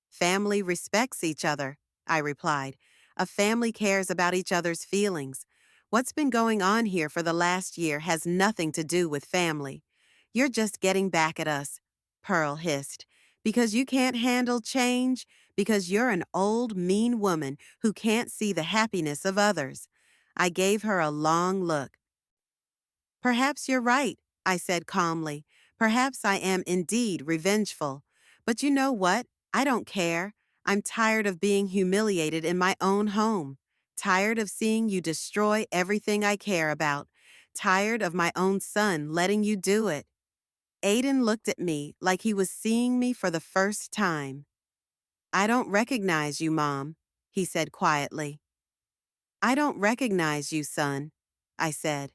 A: "Family respects each other," I replied. "A family cares about each other's feelings. What's been going on here for the last year has nothing to do with family. You're just getting back at us," Pearl hissed. "Because you can't handle change? Because you're an old, mean woman who can't see the happiness of others." I gave her a long look. "Perhaps you're right," I said calmly. "Perhaps I am indeed revengeful. But you know what? I don't care. I'm tired of being humiliated in my own home. Tired of seeing you destroy everything I care about. Tired of my own son letting you do it." Aiden looked at me like he was seeing me for the first time. I don't recognize you, Mom, he said quietly. I don't recognize you, son, I said.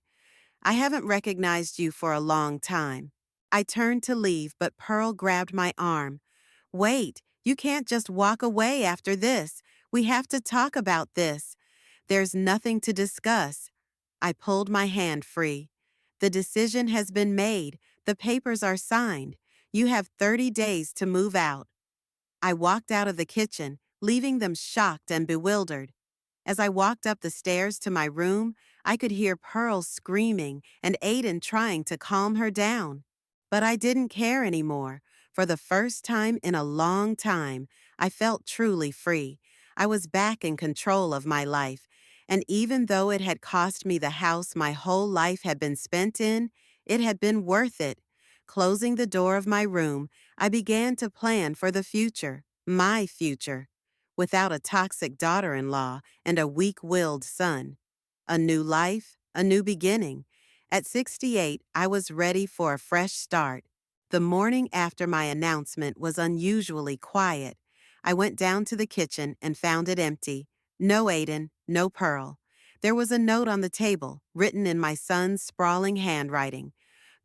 A: I haven't recognized you for a long time. I turned to leave, but Pearl grabbed my arm. Wait, you can't just walk away after this. We have to talk about this. There's nothing to discuss. I pulled my hand free. The decision has been made. The papers are signed. You have 30 days to move out. I walked out of the kitchen, leaving them shocked and bewildered. As I walked up the stairs to my room, I could hear Pearl screaming and Aiden trying to calm her down. But I didn't care anymore. For the first time in a long time, I felt truly free. I was back in control of my life. And even though it had cost me the house my whole life had been spent in, it had been worth it. Closing the door of my room, I began to plan for the future, my future, without a toxic daughter-in-law and a weak-willed son. A new life, a new beginning. At 68, I was ready for a fresh start. The morning after my announcement was unusually quiet. I went down to the kitchen and found it empty. No Aiden, no Pearl. There was a note on the table, written in my son's sprawling handwriting.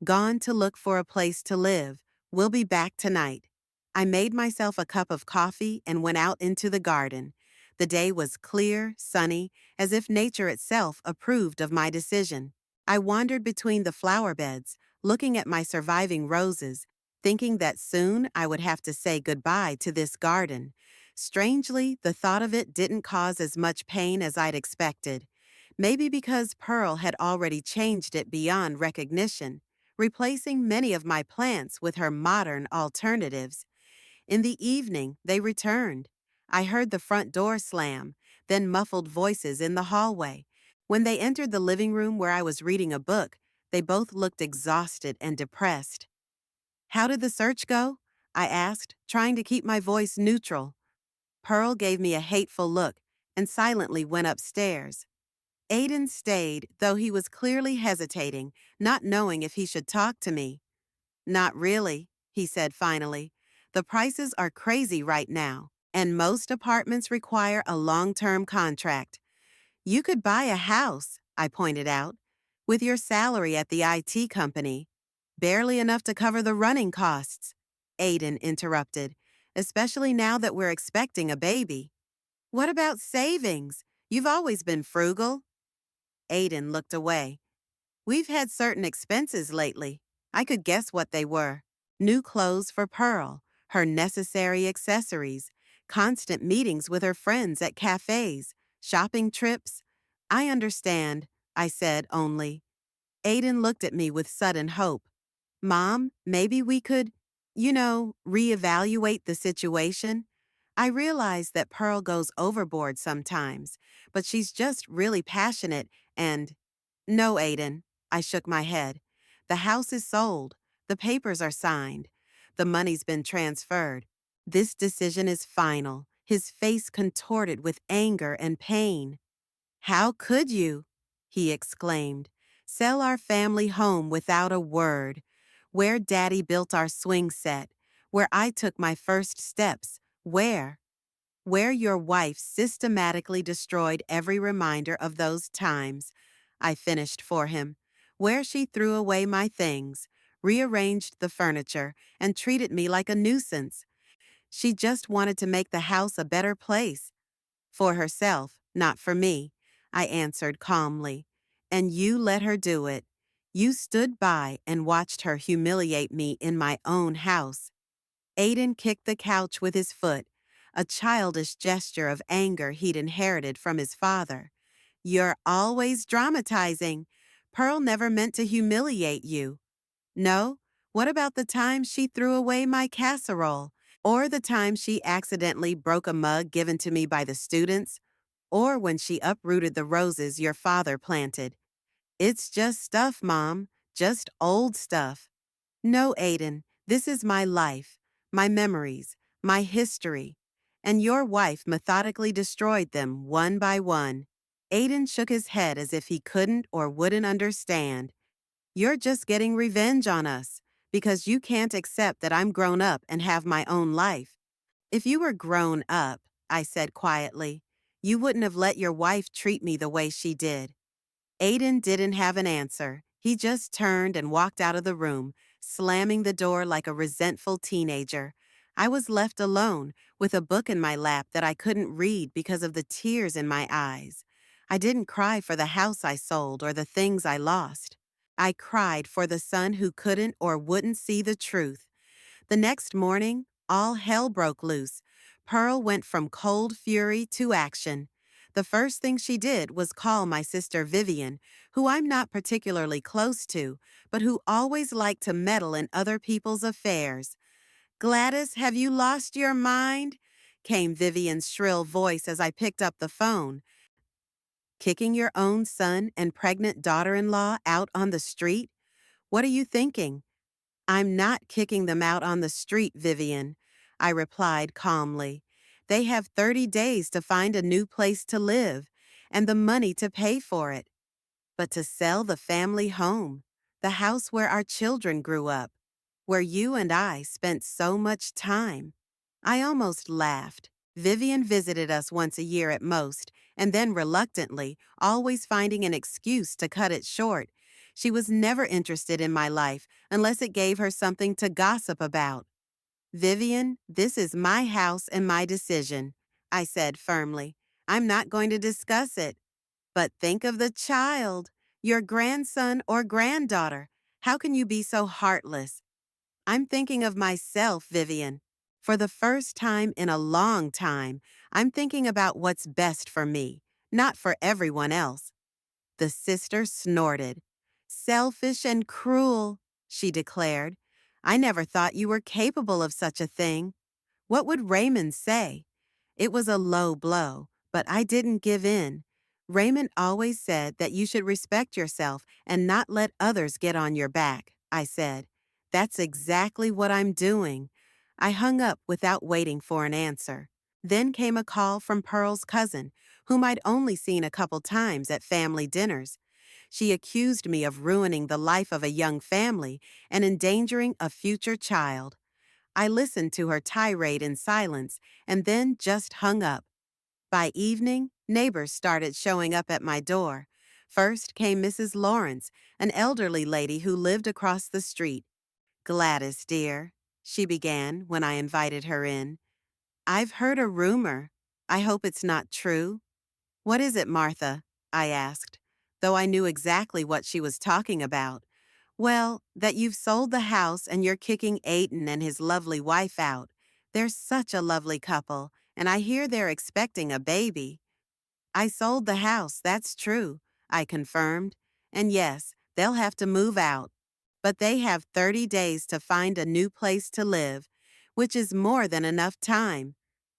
A: Gone to look for a place to live. We'll be back tonight. I made myself a cup of coffee and went out into the garden. The day was clear, sunny, as if nature itself approved of my decision. I wandered between the flower beds, looking at my surviving roses, thinking that soon I would have to say goodbye to this garden. Strangely, the thought of it didn't cause as much pain as I'd expected. Maybe because Pearl had already changed it beyond recognition, replacing many of my plants with her modern alternatives. In the evening, they returned. I heard the front door slam, then muffled voices in the hallway. When they entered the living room where I was reading a book, they both looked exhausted and depressed. How did the search go? I asked, trying to keep my voice neutral. Pearl gave me a hateful look and silently went upstairs. Aiden stayed, though he was clearly hesitating, not knowing if he should talk to me. Not really, he said finally. The prices are crazy right now, and most apartments require a long-term contract. You could buy a house, I pointed out, with your salary at the IT company. Barely enough to cover the running costs, Aiden interrupted, especially now that we're expecting a baby. What about savings? You've always been frugal. Aiden looked away. We've had certain expenses lately. I could guess what they were. New clothes for Pearl, her necessary accessories, constant meetings with her friends at cafes, shopping trips. I understand, I said only. Aiden looked at me with sudden hope. Mom, maybe we could, reevaluate the situation. I realize that Pearl goes overboard sometimes, but she's just really passionate and... No, Aiden, I shook my head. The house is sold. The papers are signed. The money's been transferred. This decision is final. His face contorted with anger and pain. How could you? He exclaimed. Sell our family home without a word. Where Daddy built our swing set. Where I took my first steps. Where? Where your wife systematically destroyed every reminder of those times. I finished for him. Where she threw away my things, rearranged the furniture, and treated me like a nuisance. She just wanted to make the house a better place. For herself, not for me, I answered calmly. And you let her do it. You stood by and watched her humiliate me in my own house. Aiden kicked the couch with his foot, a childish gesture of anger he'd inherited from his father. You're always dramatizing. Pearl never meant to humiliate you. No? What about the time she threw away my casserole? Or the time she accidentally broke a mug given to me by the students? Or when she uprooted the roses your father planted? It's just stuff, Mom. Just old stuff. No, Aiden, this is my life, my memories, my history. And your wife methodically destroyed them one by one. Aiden shook his head as if he couldn't or wouldn't understand. You're just getting revenge on us because you can't accept that I'm grown up and have my own life. If you were grown up, I said quietly, you wouldn't have let your wife treat me the way she did. Aiden didn't have an answer. He just turned and walked out of the room, slamming the door like a resentful teenager. I was left alone, with a book in my lap that I couldn't read because of the tears in my eyes. I didn't cry for the house I sold or the things I lost. I cried for the son who couldn't or wouldn't see the truth. The next morning, all hell broke loose. Pearl went from cold fury to action. The first thing she did was call my sister Vivian, who I'm not particularly close to, but who always liked to meddle in other people's affairs. "Gladys, have you lost your mind?" came Vivian's shrill voice as I picked up the phone. "Kicking your own son and pregnant daughter-in-law out on the street? What are you thinking?" "I'm not kicking them out on the street, Vivian," I replied calmly. "They have 30 days to find a new place to live and the money to pay for it. But to sell the family home, the house where our children grew up, where you and I spent so much time." I almost laughed. Vivian visited us once a year at most, and then reluctantly, always finding an excuse to cut it short. She was never interested in my life unless it gave her something to gossip about. "Vivian, this is my house and my decision," I said firmly. "I'm not going to discuss it." "But think of the child, your grandson or granddaughter. How can you be so heartless?" "I'm thinking of myself, Vivian. For the first time in a long time, I'm thinking about what's best for me, not for everyone else." The sister snorted. "Selfish and cruel," she declared. "I never thought you were capable of such a thing. What would Raymond say?" It was a low blow, but I didn't give in. "Raymond always said that you should respect yourself and not let others get on your back," I said. "That's exactly what I'm doing." I hung up without waiting for an answer. Then came a call from Pearl's cousin, whom I'd only seen a couple times at family dinners. She accused me of ruining the life of a young family and endangering a future child. I listened to her tirade in silence and then just hung up. By evening, neighbors started showing up at my door. First came Mrs. Lawrence, an elderly lady who lived across the street. "Gladys, dear," she began when I invited her in, "I've heard a rumor. I hope it's not true." "What is it, Martha?" I asked, though I knew exactly what she was talking about. "Well, that you've sold the house and you're kicking Aiden and his lovely wife out. They're such a lovely couple, and I hear they're expecting a baby." "I sold the house, that's true," I confirmed. "And yes, they'll have to move out. But they have 30 days to find a new place to live, which is more than enough time."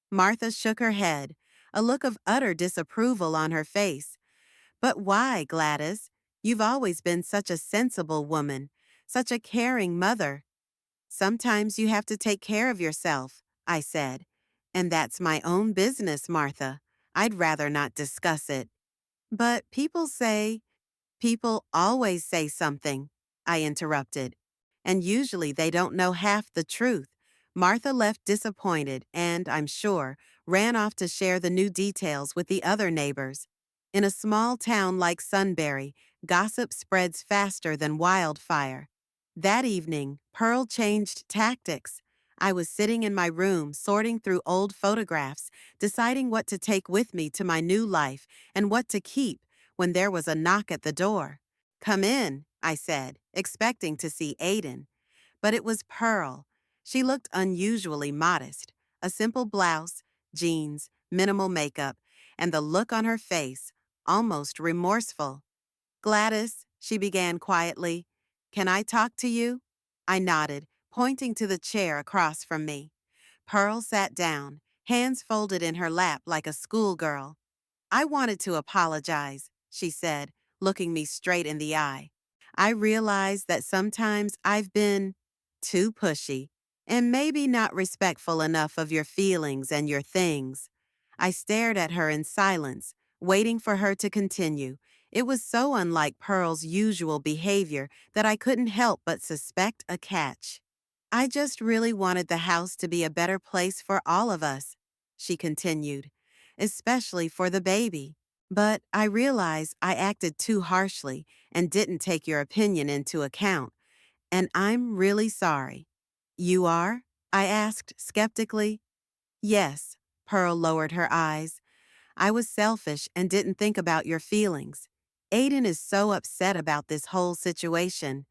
A: Martha shook her head, a look of utter disapproval on her face. "But why, Gladys? You've always been such a sensible woman, such a caring mother." "Sometimes you have to take care of yourself," I said. "And that's my own business, Martha. I'd rather not discuss it." "But people always say something," I interrupted. "And usually they don't know half the truth." Martha left disappointed and, I'm sure, ran off to share the new details with the other neighbors. In a small town like Sunbury, gossip spreads faster than wildfire. That evening, Pearl changed tactics. I was sitting in my room sorting through old photographs, deciding what to take with me to my new life and what to keep, when there was a knock at the door. "Come in," I said, expecting to see Aiden. But it was Pearl. She looked unusually modest. A simple blouse, jeans, minimal makeup, and the look on her face, almost remorseful. "Gladys," she began quietly, "can I talk to you?" I nodded, pointing to the chair across from me. Pearl sat down, hands folded in her lap like a schoolgirl. "I wanted to apologize," she said, looking me straight in the eye. "I realize that sometimes I've been too pushy and maybe not respectful enough of your feelings and your things." I stared at her in silence, waiting for her to continue. It was so unlike Pearl's usual behavior that I couldn't help but suspect a catch. I just really wanted the house to be a better place for all of us, she continued, especially for the baby. But I realize I acted too harshly and didn't take your opinion into account, and I'm really sorry. You are? I asked skeptically. Yes, Pearl lowered her eyes. I was selfish and didn't think about your feelings. Aiden is so upset about this whole situation.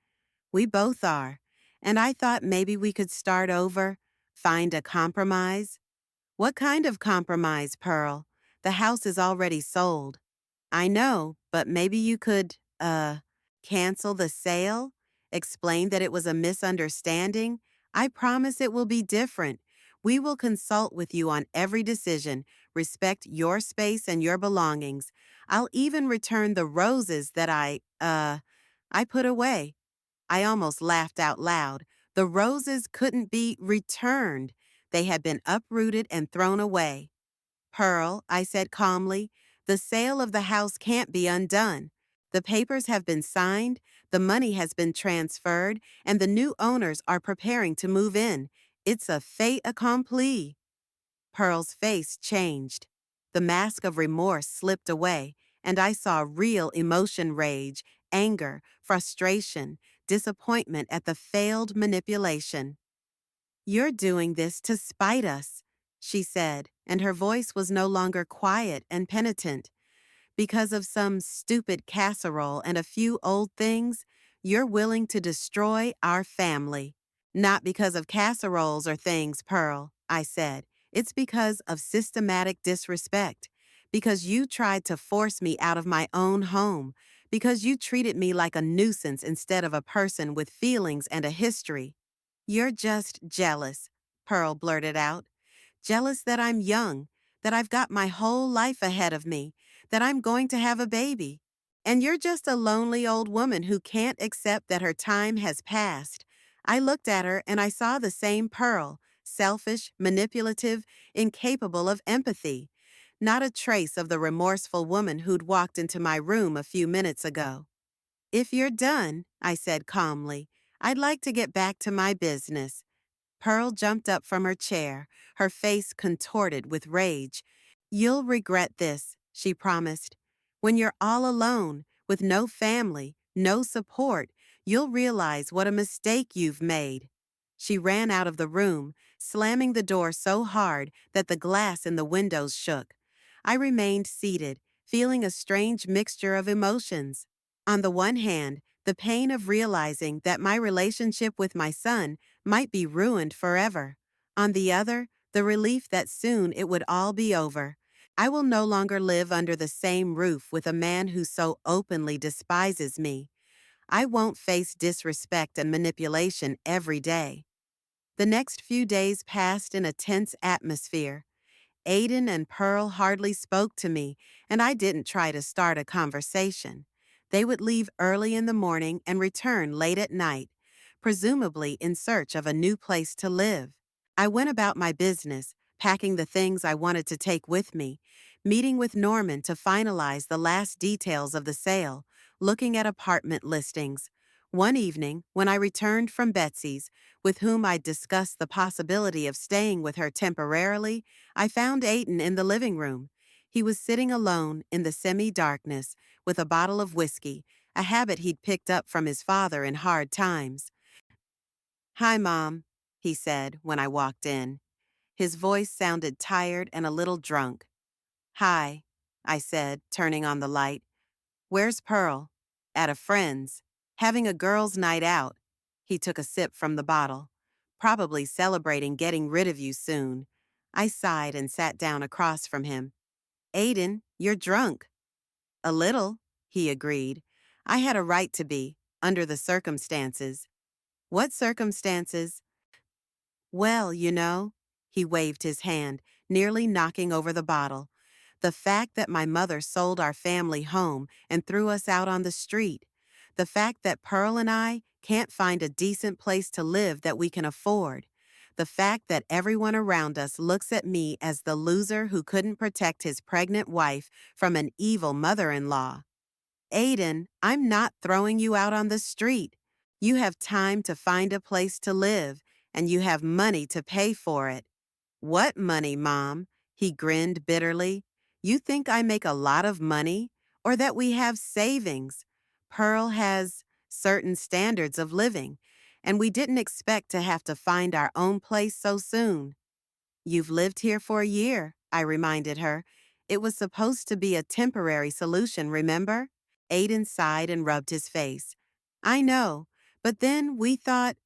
A: We both are. And I thought maybe we could start over, find a compromise. What kind of compromise, Pearl? The house is already sold. I know, but maybe you could, cancel the sale? Explain that it was a misunderstanding? I promise it will be different. We will consult with you on every decision, respect your space and your belongings. I'll even return the roses that I put away. I almost laughed out loud. The roses couldn't be returned. They had been uprooted and thrown away. Pearl, I said calmly, the sale of the house can't be undone. The papers have been signed, the money has been transferred, and the new owners are preparing to move in. It's a fait accompli. Pearl's face changed. The mask of remorse slipped away, and I saw real emotion: rage, anger, frustration, disappointment at the failed manipulation. You're doing this to spite us, she said, and her voice was no longer quiet and penitent. Because of some stupid casserole and a few old things, you're willing to destroy our family. Not because of casseroles or things, Pearl, I said. It's because of systematic disrespect. Because you tried to force me out of my own home. Because you treated me like a nuisance instead of a person with feelings and a history. You're just jealous, Pearl blurted out. Jealous that I'm young, that I've got my whole life ahead of me, that I'm going to have a baby. And you're just a lonely old woman who can't accept that her time has passed. I looked at her and I saw the same Pearl, selfish, manipulative, incapable of empathy. Not a trace of the remorseful woman who'd walked into my room a few minutes ago. If you're done, I said calmly, I'd like to get back to my business. Pearl jumped up from her chair, her face contorted with rage. You'll regret this, she promised. When you're all alone, with no family, no support, you'll realize what a mistake you've made. She ran out of the room, slamming the door so hard that the glass in the windows shook. I remained seated, feeling a strange mixture of emotions. On the one hand, the pain of realizing that my relationship with my son might be ruined forever. On the other, the relief that soon it would all be over. I will no longer live under the same roof with a man who so openly despises me. I won't face disrespect and manipulation every day. The next few days passed in a tense atmosphere. Aiden and Pearl hardly spoke to me, and I didn't try to start a conversation. They would leave early in the morning and return late at night, presumably in search of a new place to live. I went about my business, packing the things I wanted to take with me, meeting with Norman to finalize the last details of the sale, looking at apartment listings. One evening, when I returned from Betsy's, with whom I'd discussed the possibility of staying with her temporarily, I found Aiden in the living room. He was sitting alone in the semi-darkness with a bottle of whiskey, a habit he'd picked up from his father in hard times. Hi, Mom, he said when I walked in. His voice sounded tired and a little drunk. Hi, I said, turning on the light. Where's Pearl? At a friend's. Having a girls' night out. He took a sip from the bottle. Probably celebrating getting rid of you soon. I sighed and sat down across from him. Aiden, you're drunk. A little, he agreed. I had a right to be, under the circumstances. What circumstances? Well, he waved his hand, nearly knocking over the bottle. The fact that my mother sold our family home and threw us out on the street. The fact that Pearl and I can't find a decent place to live that we can afford. The fact that everyone around us looks at me as the loser who couldn't protect his pregnant wife from an evil mother-in-law. Aiden, I'm not throwing you out on the street. You have time to find a place to live, and you have money to pay for it. What money, Mom? He grinned bitterly. You think I make a lot of money? Or that we have savings? Pearl has certain standards of living, and we didn't expect to have to find our own place so soon. You've lived here for a year, I reminded her. It was supposed to be a temporary solution, remember? Aiden sighed and rubbed his face. I know, but then we thought,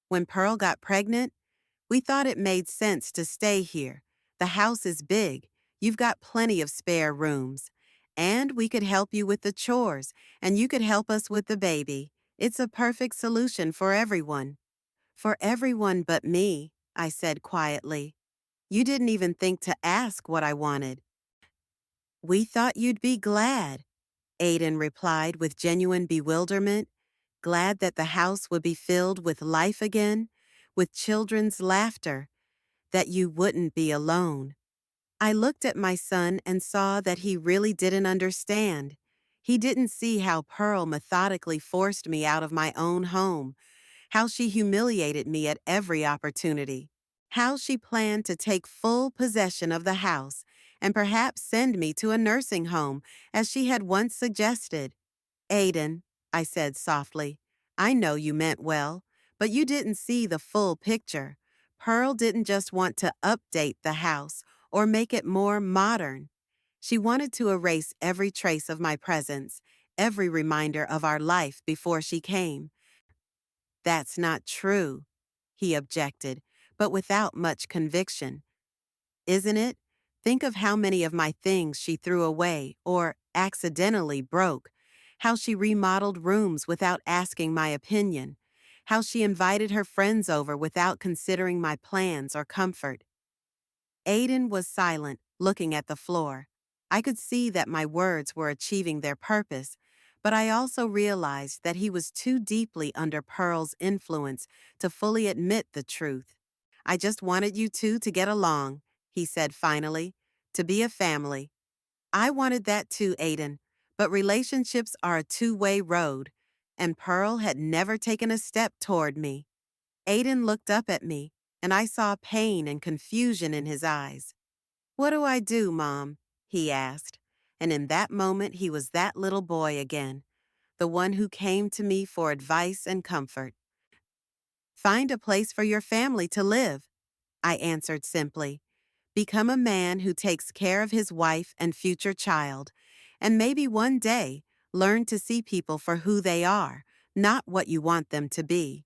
A: when Pearl got pregnant, we thought it made sense to stay here. The house is big. You've got plenty of spare rooms. And we could help you with the chores, and you could help us with the baby. It's a perfect solution for everyone. For everyone but me, I said quietly. You didn't even think to ask what I wanted. We thought you'd be glad, Aiden replied with genuine bewilderment, glad that the house would be filled with life again, with children's laughter, that you wouldn't be alone. I looked at my son and saw that he really didn't understand. He didn't see how Pearl methodically forced me out of my own home, how she humiliated me at every opportunity, how she planned to take full possession of the house and perhaps send me to a nursing home, as she had once suggested. Aiden, I said softly, I know you meant well, but you didn't see the full picture. Pearl didn't just want to update the house or make it more modern. She wanted to erase every trace of my presence, every reminder of our life before she came. That's not true, he objected, but without much conviction. Isn't it? Think of how many of my things she threw away or accidentally broke, how she remodeled rooms without asking my opinion, how she invited her friends over without considering my plans or comfort. Aiden was silent, looking at the floor. I could see that my words were achieving their purpose, but I also realized that he was too deeply under Pearl's influence to fully admit the truth. I just wanted you two to get along, he said finally, to be a family. I wanted that too, Aiden, but relationships are a two-way road, and Pearl had never taken a step toward me. Aiden looked up at me, and I saw pain and confusion in his eyes. What do I do, Mom? He asked, and in that moment he was that little boy again, the one who came to me for advice and comfort. Find a place for your family to live, I answered simply. Become a man who takes care of his wife and future child, and maybe one day learn to see people for who they are, not what you want them to be.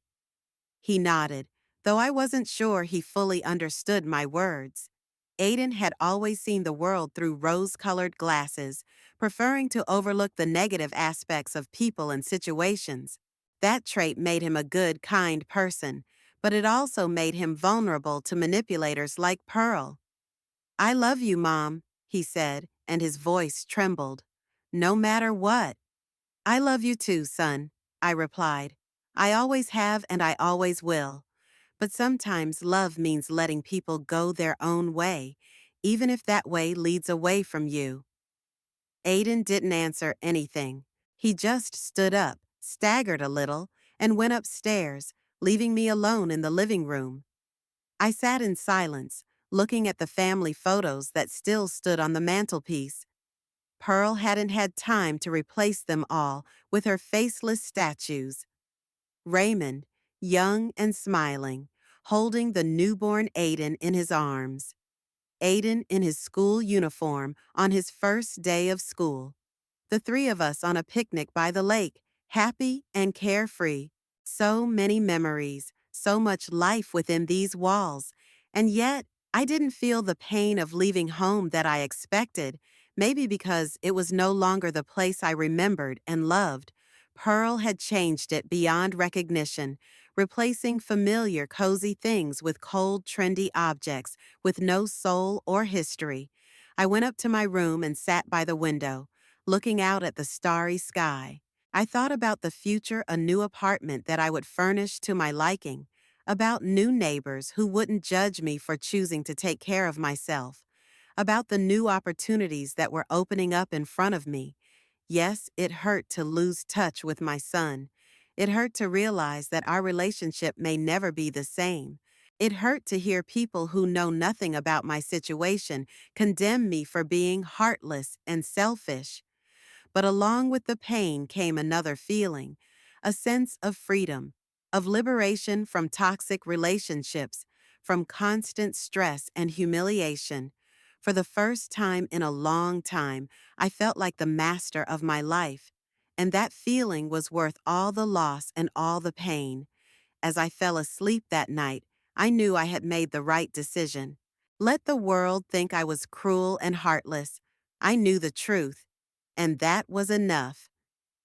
A: He nodded, though I wasn't sure he fully understood my words. Aiden had always seen the world through rose-colored glasses, preferring to overlook the negative aspects of people and situations. That trait made him a good, kind person, but it also made him vulnerable to manipulators like Pearl. I love you, Mom, he said, and his voice trembled. No matter what. I love you too, son, I replied. I always have and I always will. But sometimes love means letting people go their own way, even if that way leads away from you. Aiden didn't answer anything. He just stood up, staggered a little, and went upstairs, leaving me alone in the living room. I sat in silence, looking at the family photos that still stood on the mantelpiece. Pearl hadn't had time to replace them all with her faceless statues. Raymond, young and smiling, holding the newborn Aiden in his arms. Aiden in his school uniform on his first day of school. The three of us on a picnic by the lake, happy and carefree. So many memories, so much life within these walls. And yet, I didn't feel the pain of leaving home that I expected, maybe because it was no longer the place I remembered and loved. Pearl had changed it beyond recognition, replacing familiar, cozy things with cold, trendy objects with no soul or history. I went up to my room and sat by the window, looking out at the starry sky. I thought about the future, a new apartment that I would furnish to my liking, about new neighbors who wouldn't judge me for choosing to take care of myself, about the new opportunities that were opening up in front of me. Yes, it hurt to lose touch with my son. It hurt to realize that our relationship may never be the same. It hurt to hear people who know nothing about my situation condemn me for being heartless and selfish. But along with the pain came another feeling, a sense of freedom, of liberation from toxic relationships, from constant stress and humiliation. For the first time in a long time, I felt like the master of my life, and that feeling was worth all the loss and all the pain. As I fell asleep that night, I knew I had made the right decision. Let the world think I was cruel and heartless. I knew the truth, and that was enough.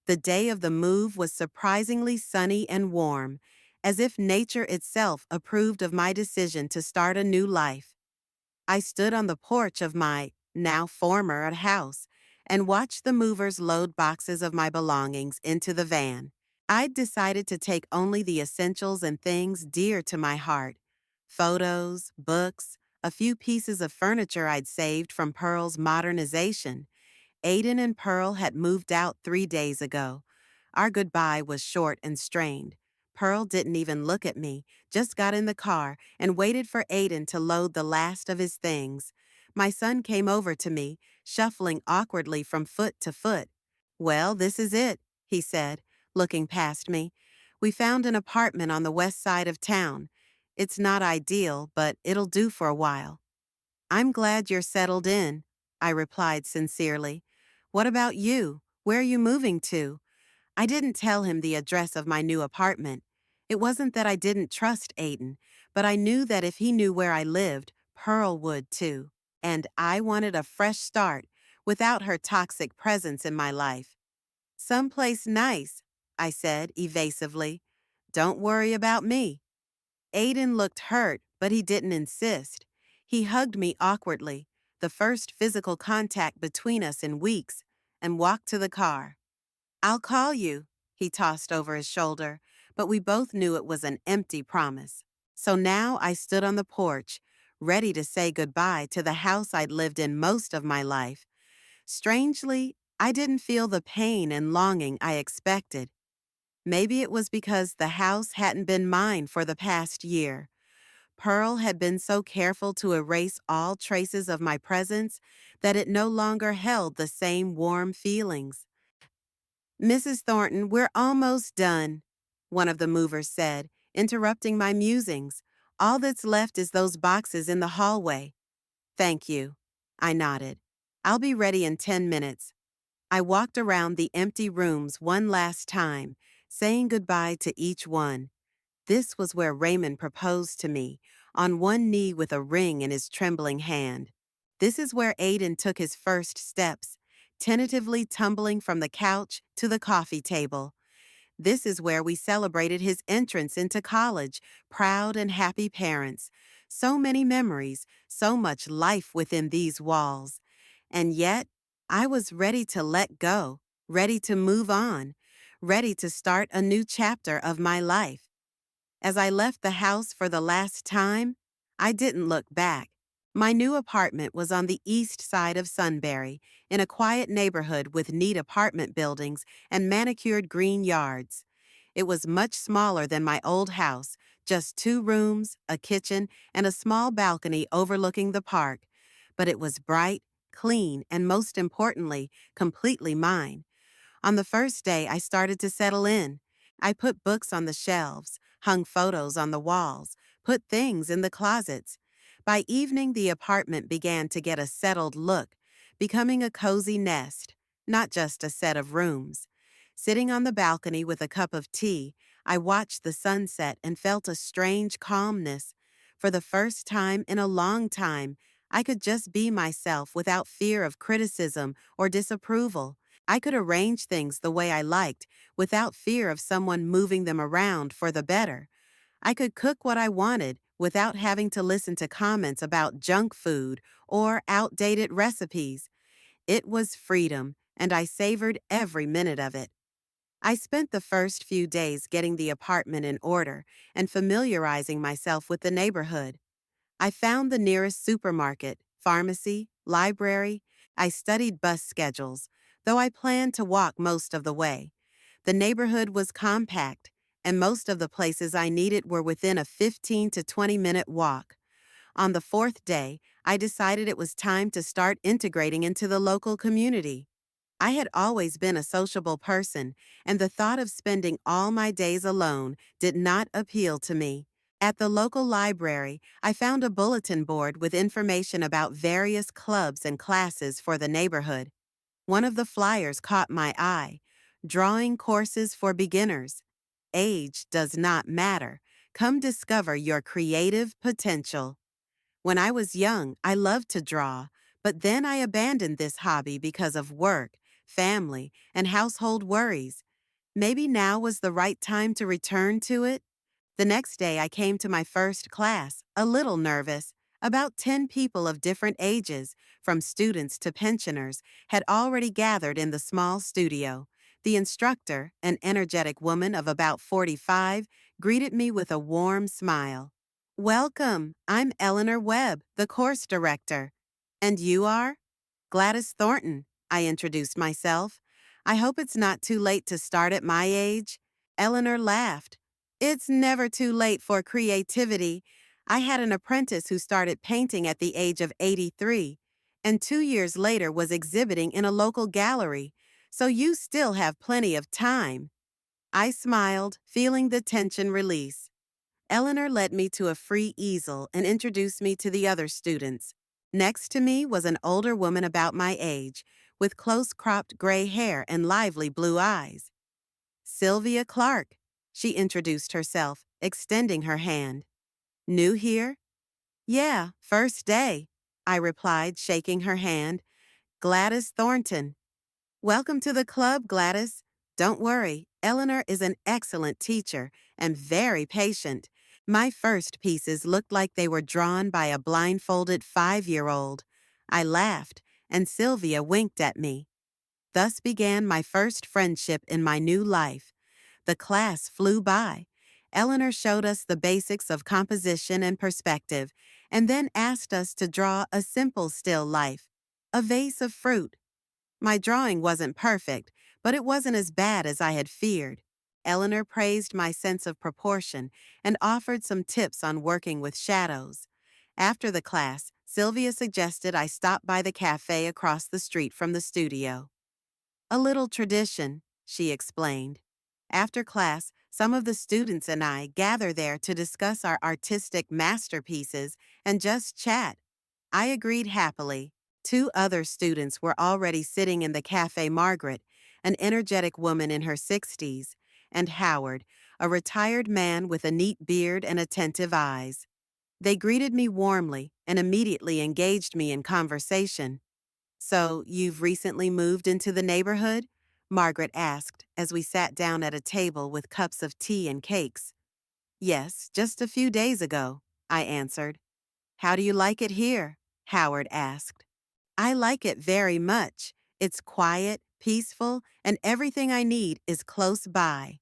A: The day of the move was surprisingly sunny and warm, as if nature itself approved of my decision to start a new life. I stood on the porch of my, now former, house and watched the movers load boxes of my belongings into the van. I'd decided to take only the essentials and things dear to my heart: photos, books, a few pieces of furniture I'd saved from Pearl's modernization. Aiden and Pearl had moved out 3 days ago. Our goodbye was short and strained. Pearl didn't even look at me, just got in the car and waited for Aiden to load the last of his things. My son came over to me, shuffling awkwardly from foot to foot. "Well, this is it," he said, looking past me. "We found an apartment on the west side of town. It's not ideal, but it'll do for a while." "I'm glad you're settled in," I replied sincerely. "What about you? Where are you moving to?" I didn't tell him the address of my new apartment. It wasn't that I didn't trust Aiden, but I knew that if he knew where I lived, Pearl would too. And I wanted a fresh start without her toxic presence in my life. "Someplace nice," I said evasively. "Don't worry about me." Aiden looked hurt, but he didn't insist. He hugged me awkwardly, the first physical contact between us in weeks, and walked to the car. "I'll call you," he tossed over his shoulder, but we both knew it was an empty promise. So now I stood on the porch, ready to say goodbye to the house I'd lived in most of my life. Strangely, I didn't feel the pain and longing I expected. Maybe it was because the house hadn't been mine for the past year. Pearl had been so careful to erase all traces of my presence that it no longer held the same warm feelings. "Mrs. Thornton, we're almost done," one of the movers said, interrupting my musings. "All that's left is those boxes in the hallway." "Thank you," I nodded. "I'll be ready in 10 minutes. I walked around the empty rooms one last time, saying goodbye to each one. This was where Raymond proposed to me, on one knee with a ring in his trembling hand. This is where Aiden took his first steps, tentatively tumbling from the couch to the coffee table. This is where we celebrated his entrance into college, proud and happy parents. So many memories, so much life within these walls. And yet, I was ready to let go, ready to move on, ready to start a new chapter of my life. As I left the house for the last time, I didn't look back. My new apartment was on the east side of Sunbury, in a quiet neighborhood with neat apartment buildings and manicured green yards. It was much smaller than my old house, just 2 rooms, a kitchen, and a small balcony overlooking the park. But it was bright, clean, and most importantly, completely mine. On the first day, I started to settle in. I put books on the shelves, hung photos on the walls, put things in the closets. By evening, the apartment began to get a settled look, becoming a cozy nest, not just a set of rooms. Sitting on the balcony with a cup of tea, I watched the sunset and felt a strange calmness. For the first time in a long time, I could just be myself without fear of criticism or disapproval. I could arrange things the way I liked without fear of someone moving them around for the better. I could cook what I wanted without having to listen to comments about junk food or outdated recipes. It was freedom, and I savored every minute of it. I spent the first few days getting the apartment in order and familiarizing myself with the neighborhood. I found the nearest supermarket, pharmacy, library. I studied bus schedules, though I planned to walk most of the way. The neighborhood was compact, and most of the places I needed were within a 15 to 20-minute walk. On the fourth day, I decided it was time to start integrating into the local community. I had always been a sociable person, and the thought of spending all my days alone did not appeal to me. At the local library, I found a bulletin board with information about various clubs and classes for the neighborhood. One of the flyers caught my eye: drawing courses for beginners. Age does not matter. Come discover your creative potential. When I was young, I loved to draw, but then I abandoned this hobby because of work, family, and household worries. Maybe now was the right time to return to it? The next day, I came to my first class, a little nervous. About 10 people of different ages, from students to pensioners, had already gathered in the small studio. The instructor, an energetic woman of about 45, greeted me with a warm smile. "Welcome, I'm Eleanor Webb, the course director." "And you are?" "Gladys Thornton," I introduced myself. "I hope it's not too late to start at my age." Eleanor laughed. "It's never too late for creativity. I had an apprentice who started painting at the age of 83, and 2 years later was exhibiting in a local gallery, so you still have plenty of time." I smiled, feeling the tension release. Eleanor led me to a free easel and introduced me to the other students. Next to me was an older woman about my age, with close-cropped gray hair and lively blue eyes. "Sylvia Clark," she introduced herself, extending her hand. "New here?" "Yeah, first day," I replied, shaking her hand. "Gladys Thornton." "Welcome to the club, Gladys. Don't worry, Eleanor is an excellent teacher and very patient. My first pieces looked like they were drawn by a blindfolded 5-year-old. I laughed, and Sylvia winked at me. Thus began my first friendship in my new life. The class flew by. Eleanor showed us the basics of composition and perspective, and then asked us to draw a simple still life, a vase of fruit. My drawing wasn't perfect, but it wasn't as bad as I had feared. Eleanor praised my sense of proportion and offered some tips on working with shadows. After the class, Sylvia suggested I stop by the cafe across the street from the studio. "A little tradition," she explained. After class, some of the students and I gather there to discuss our artistic masterpieces and just chat. I agreed happily. 2 other students were already sitting in the Cafe Margaret, an energetic woman in her 60s, and Howard, a retired man with a neat beard and attentive eyes. They greeted me warmly and immediately engaged me in conversation. "So, you've recently moved into the neighborhood?" Margaret asked as we sat down at a table with cups of tea and cakes. "Yes, just a few days ago," I answered. "How do you like it here?" Howard asked. "I like it very much. It's quiet, peaceful, and everything I need is close by."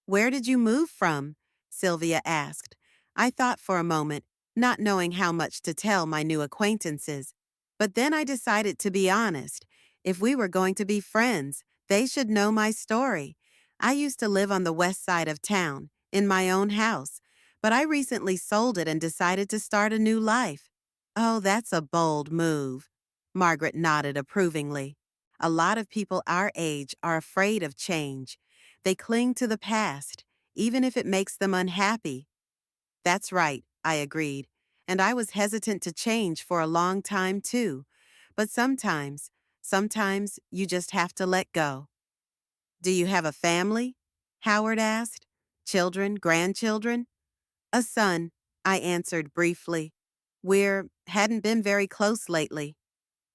A: "Where did you move from?" Sylvia asked. I thought for a moment, not knowing how much to tell my new acquaintances. But then I decided to be honest. If we were going to be friends, they should know my story. I used to live on the west side of town, in my own house, but I recently sold it and decided to start a new life. "Oh, that's a bold move." Margaret nodded approvingly. "A lot of people our age are afraid of change. They cling to the past, even if it makes them unhappy." "That's right," I agreed. "And I was hesitant to change for a long time, too. But sometimes you just have to let go." "Do you have a family?" Howard asked. "Children, grandchildren?" "A son," I answered briefly. "We're hadn't been very close lately."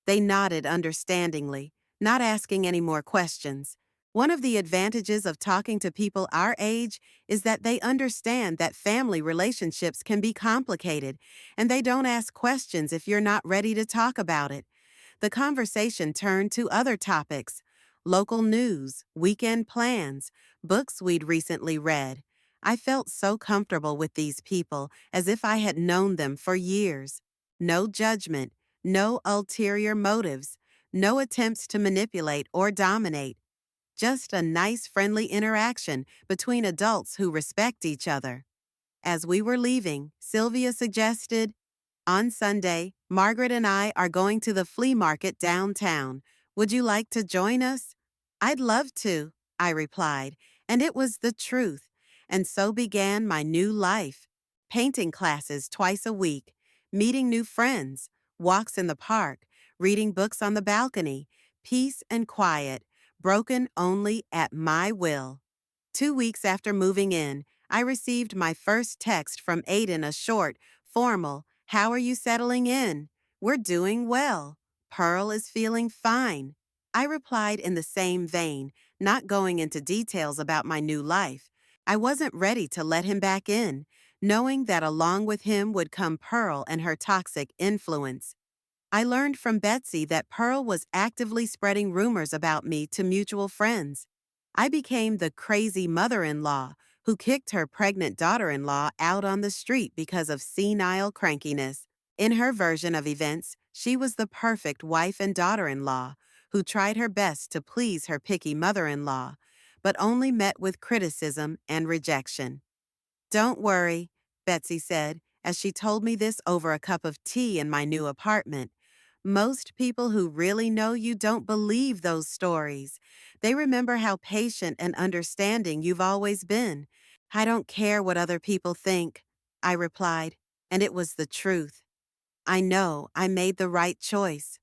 A: They nodded understandingly, not asking any more questions. One of the advantages of talking to people our age is that they understand that family relationships can be complicated, and they don't ask questions if you're not ready to talk about it. The conversation turned to other topics: local news, weekend plans, books we'd recently read. I felt so comfortable with these people, as if I had known them for years. No judgment, no ulterior motives, No attempts to manipulate or dominate, just a nice friendly interaction between adults who respect each other. As we were leaving, Sylvia suggested, "On Sunday, Margaret and I are going to the flea market downtown. Would you like to join us?" "I'd love to," I replied, and it was the truth. And so began my new life. Painting classes twice a week, meeting new friends, walks in the park, reading books on the balcony, peace and quiet, broken only at my will. 2 weeks after moving in, I received my first text from Aiden, a short, formal, "How are you settling in?" "We're doing well. Pearl is feeling fine." I replied in the same vein, not going into details about my new life. I wasn't ready to let him back in, knowing that along with him would come Pearl and her toxic influence. I learned from Betsy that Pearl was actively spreading rumors about me to mutual friends. I became the crazy mother-in-law who kicked her pregnant daughter-in-law out on the street because of senile crankiness. In her version of events, she was the perfect wife and daughter-in-law who tried her best to please her picky mother-in-law, but only met with criticism and rejection. "Don't worry," Betsy said, as she told me this over a cup of tea in my new apartment. "Most people who really know you don't believe those stories. They remember how patient and understanding you've always been." "I don't care what other people think," I replied, and it was the truth. I know I made the right choice.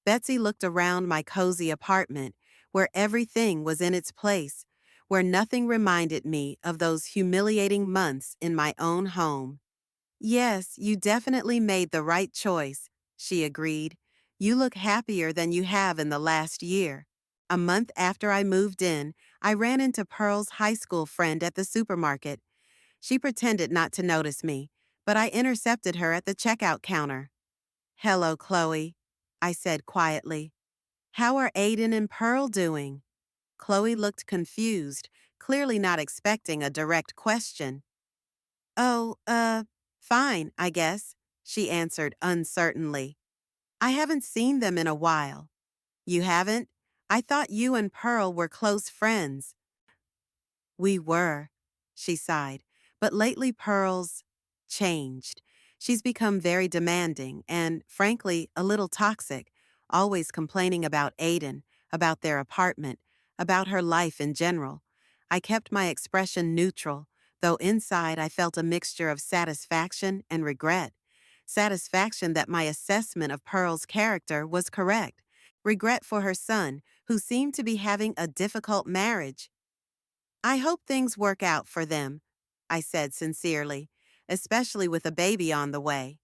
A: Betsy looked around my cozy apartment, where everything was in its place, where nothing reminded me of those humiliating months in my own home. "Yes, you definitely made the right choice," she agreed. "You look happier than you have in the last year." A month after I moved in, I ran into Pearl's high school friend at the supermarket. She pretended not to notice me, but I intercepted her at the checkout counter. "Hello, Chloe," I said quietly. "How are Aiden and Pearl doing?" Chloe looked confused, clearly not expecting a direct question. "Oh, fine, I guess," she answered uncertainly. "I haven't seen them in a while." "You haven't? I thought you and Pearl were close friends." "We were," she sighed, "but lately Pearl's changed. She's become very demanding and, frankly, a little toxic, always complaining about Aiden, about their apartment, about her life in general." I kept my expression neutral, though inside I felt a mixture of satisfaction and regret. Satisfaction that my assessment of Pearl's character was correct. Regret for her son, who seemed to be having a difficult marriage. "I hope things work out for them," I said sincerely, "especially with a baby on the way."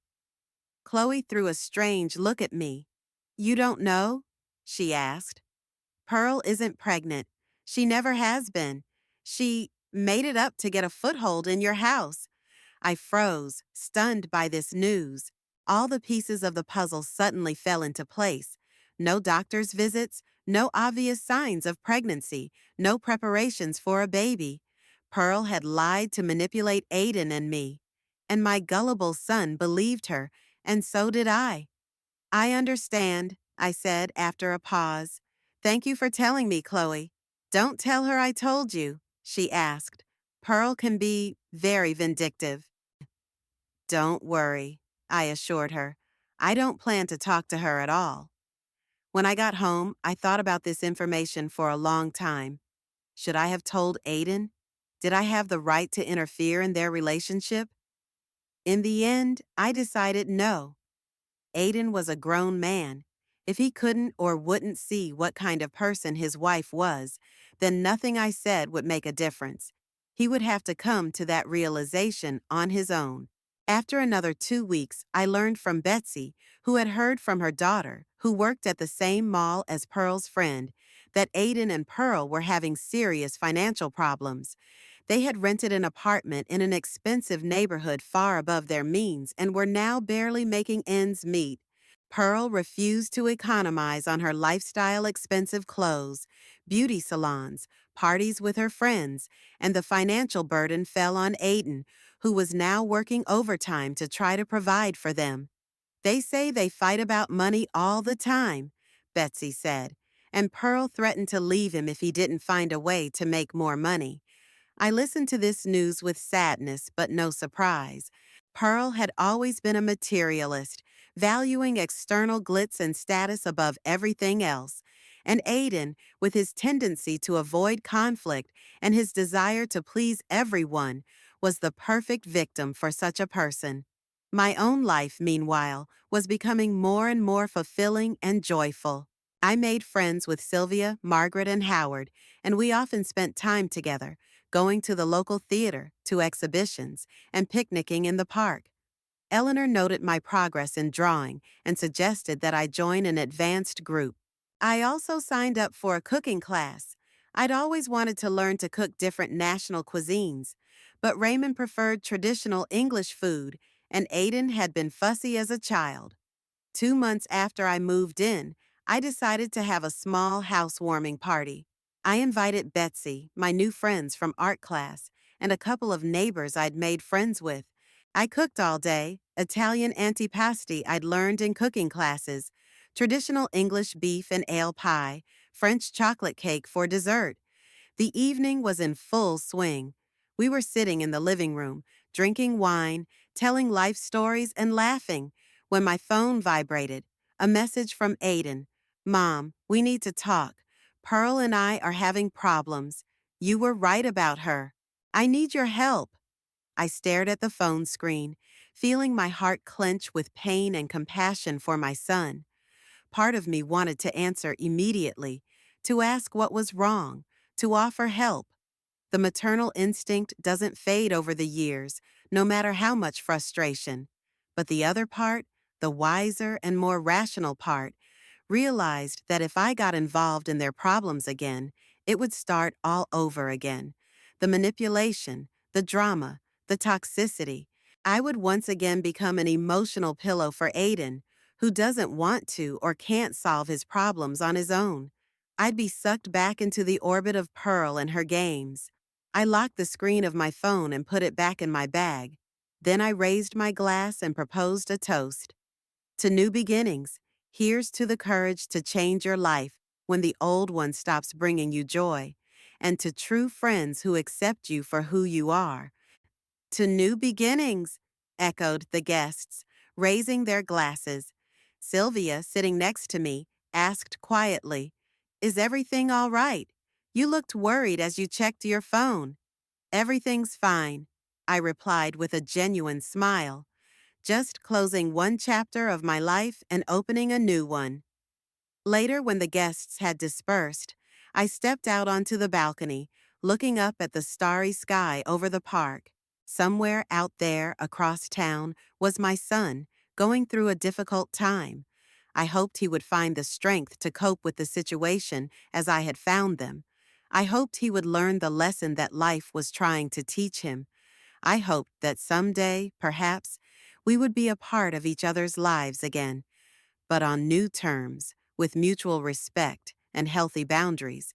A: Chloe threw a strange look at me. "You don't know?" she asked. "Pearl isn't pregnant. She never has been. She made it up to get a foothold in your house." I froze, stunned by this news. All the pieces of the puzzle suddenly fell into place. No doctor's visits, no obvious signs of pregnancy, no preparations for a baby. Pearl had lied to manipulate Aiden and me. And my gullible son believed her, and so did I. "I understand," I said after a pause. "Thank you for telling me, Chloe." "Don't tell her I told you," she asked. "Pearl can be very vindictive." "Don't worry," I assured her. "I don't plan to talk to her at all." When I got home, I thought about this information for a long time. Should I have told Aiden? Did I have the right to interfere in their relationship? In the end, I decided no. Aiden was a grown man. If he couldn't or wouldn't see what kind of person his wife was, then nothing I said would make a difference. He would have to come to that realization on his own. After another 2 weeks, I learned from Betsy, who had heard from her daughter, who worked at the same mall as Pearl's friend, that Aiden and Pearl were having serious financial problems. They had rented an apartment in an expensive neighborhood far above their means and were now barely making ends meet. Pearl refused to economize on her lifestyle expensive clothes, beauty salons, parties with her friends, and the financial burden fell on Aiden, who was now working overtime to try to provide for them. They say they fight about money all the time. Betsy said, and Pearl threatened to leave him if he didn't find a way to make more money. I listened to this news with sadness but no surprise. Pearl had always been a materialist, valuing external glitz and status above everything else. And Aiden, with his tendency to avoid conflict and his desire to please everyone, was the perfect victim for such a person. My own life, meanwhile, was becoming more and more fulfilling and joyful. I made friends with Sylvia, Margaret, and Howard, and we often spent time together, going to the local theater, to exhibitions, and picnicking in the park. Eleanor noted my progress in drawing and suggested that I join an advanced group. I also signed up for a cooking class. I'd always wanted to learn to cook different national cuisines, but Raymond preferred traditional English food, and Aiden had been fussy as a child. 2 months after I moved in, I decided to have a small housewarming party. I invited Betsy, my new friends from art class, and a couple of neighbors I'd made friends with. I cooked all day, Italian antipasti I'd learned in cooking classes, traditional English beef and ale pie, French chocolate cake for dessert. The evening was in full swing. We were sitting in the living room, drinking wine, telling life stories, and laughing, when my phone vibrated. A message from Aiden. "Mom, we need to talk. Pearl and I are having problems. You were right about her. I need your help." I stared at the phone screen, feeling my heart clench with pain and compassion for my son. Part of me wanted to answer immediately, to ask what was wrong, to offer help. The maternal instinct doesn't fade over the years, no matter how much frustration. But the other part, the wiser and more rational part, realized that if I got involved in their problems again, it would start all over again. The manipulation, the drama, the toxicity. I would once again become an emotional pillow for Aiden, who doesn't want to or can't solve his problems on his own. I'd be sucked back into the orbit of Pearl and her games. I locked the screen of my phone and put it back in my bag. Then I raised my glass and proposed a toast. To new beginnings, here's to the courage to change your life when the old one stops bringing you joy, and to true friends who accept you for who you are. "To new beginnings," echoed the guests, raising their glasses. Sylvia, sitting next to me, asked quietly, "Is everything all right? You looked worried as you checked your phone." "Everything's fine," I replied with a genuine smile. "Just closing one chapter of my life and opening a new one." Later, when the guests had dispersed, I stepped out onto the balcony, looking up at the starry sky over the park. Somewhere out there across town was my son, going through a difficult time. I hoped he would find the strength to cope with the situation as I had found them. I hoped he would learn the lesson that life was trying to teach him. I hoped that someday, perhaps, we would be a part of each other's lives again, but on new terms, with mutual respect and healthy boundaries.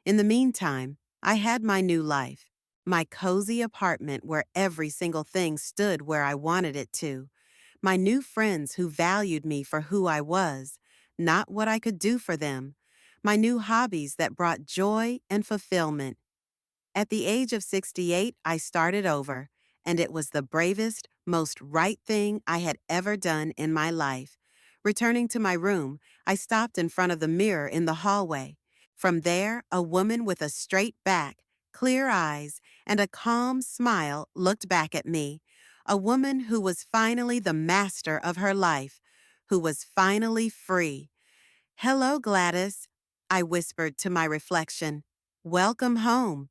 A: In the meantime, I had my new life, my cozy apartment where every single thing stood where I wanted it to, my new friends who valued me for who I was, not what I could do for them, my new hobbies that brought joy and fulfillment. At the age of 68, I started over, and it was the bravest, most right thing I had ever done in my life. Returning to my room, I stopped in front of the mirror in the hallway. From there, a woman with a straight back, clear eyes, and a calm smile looked back at me. A woman who was finally the master of her life, who was finally free. "Hello, Gladys," I whispered to my reflection. "Welcome home."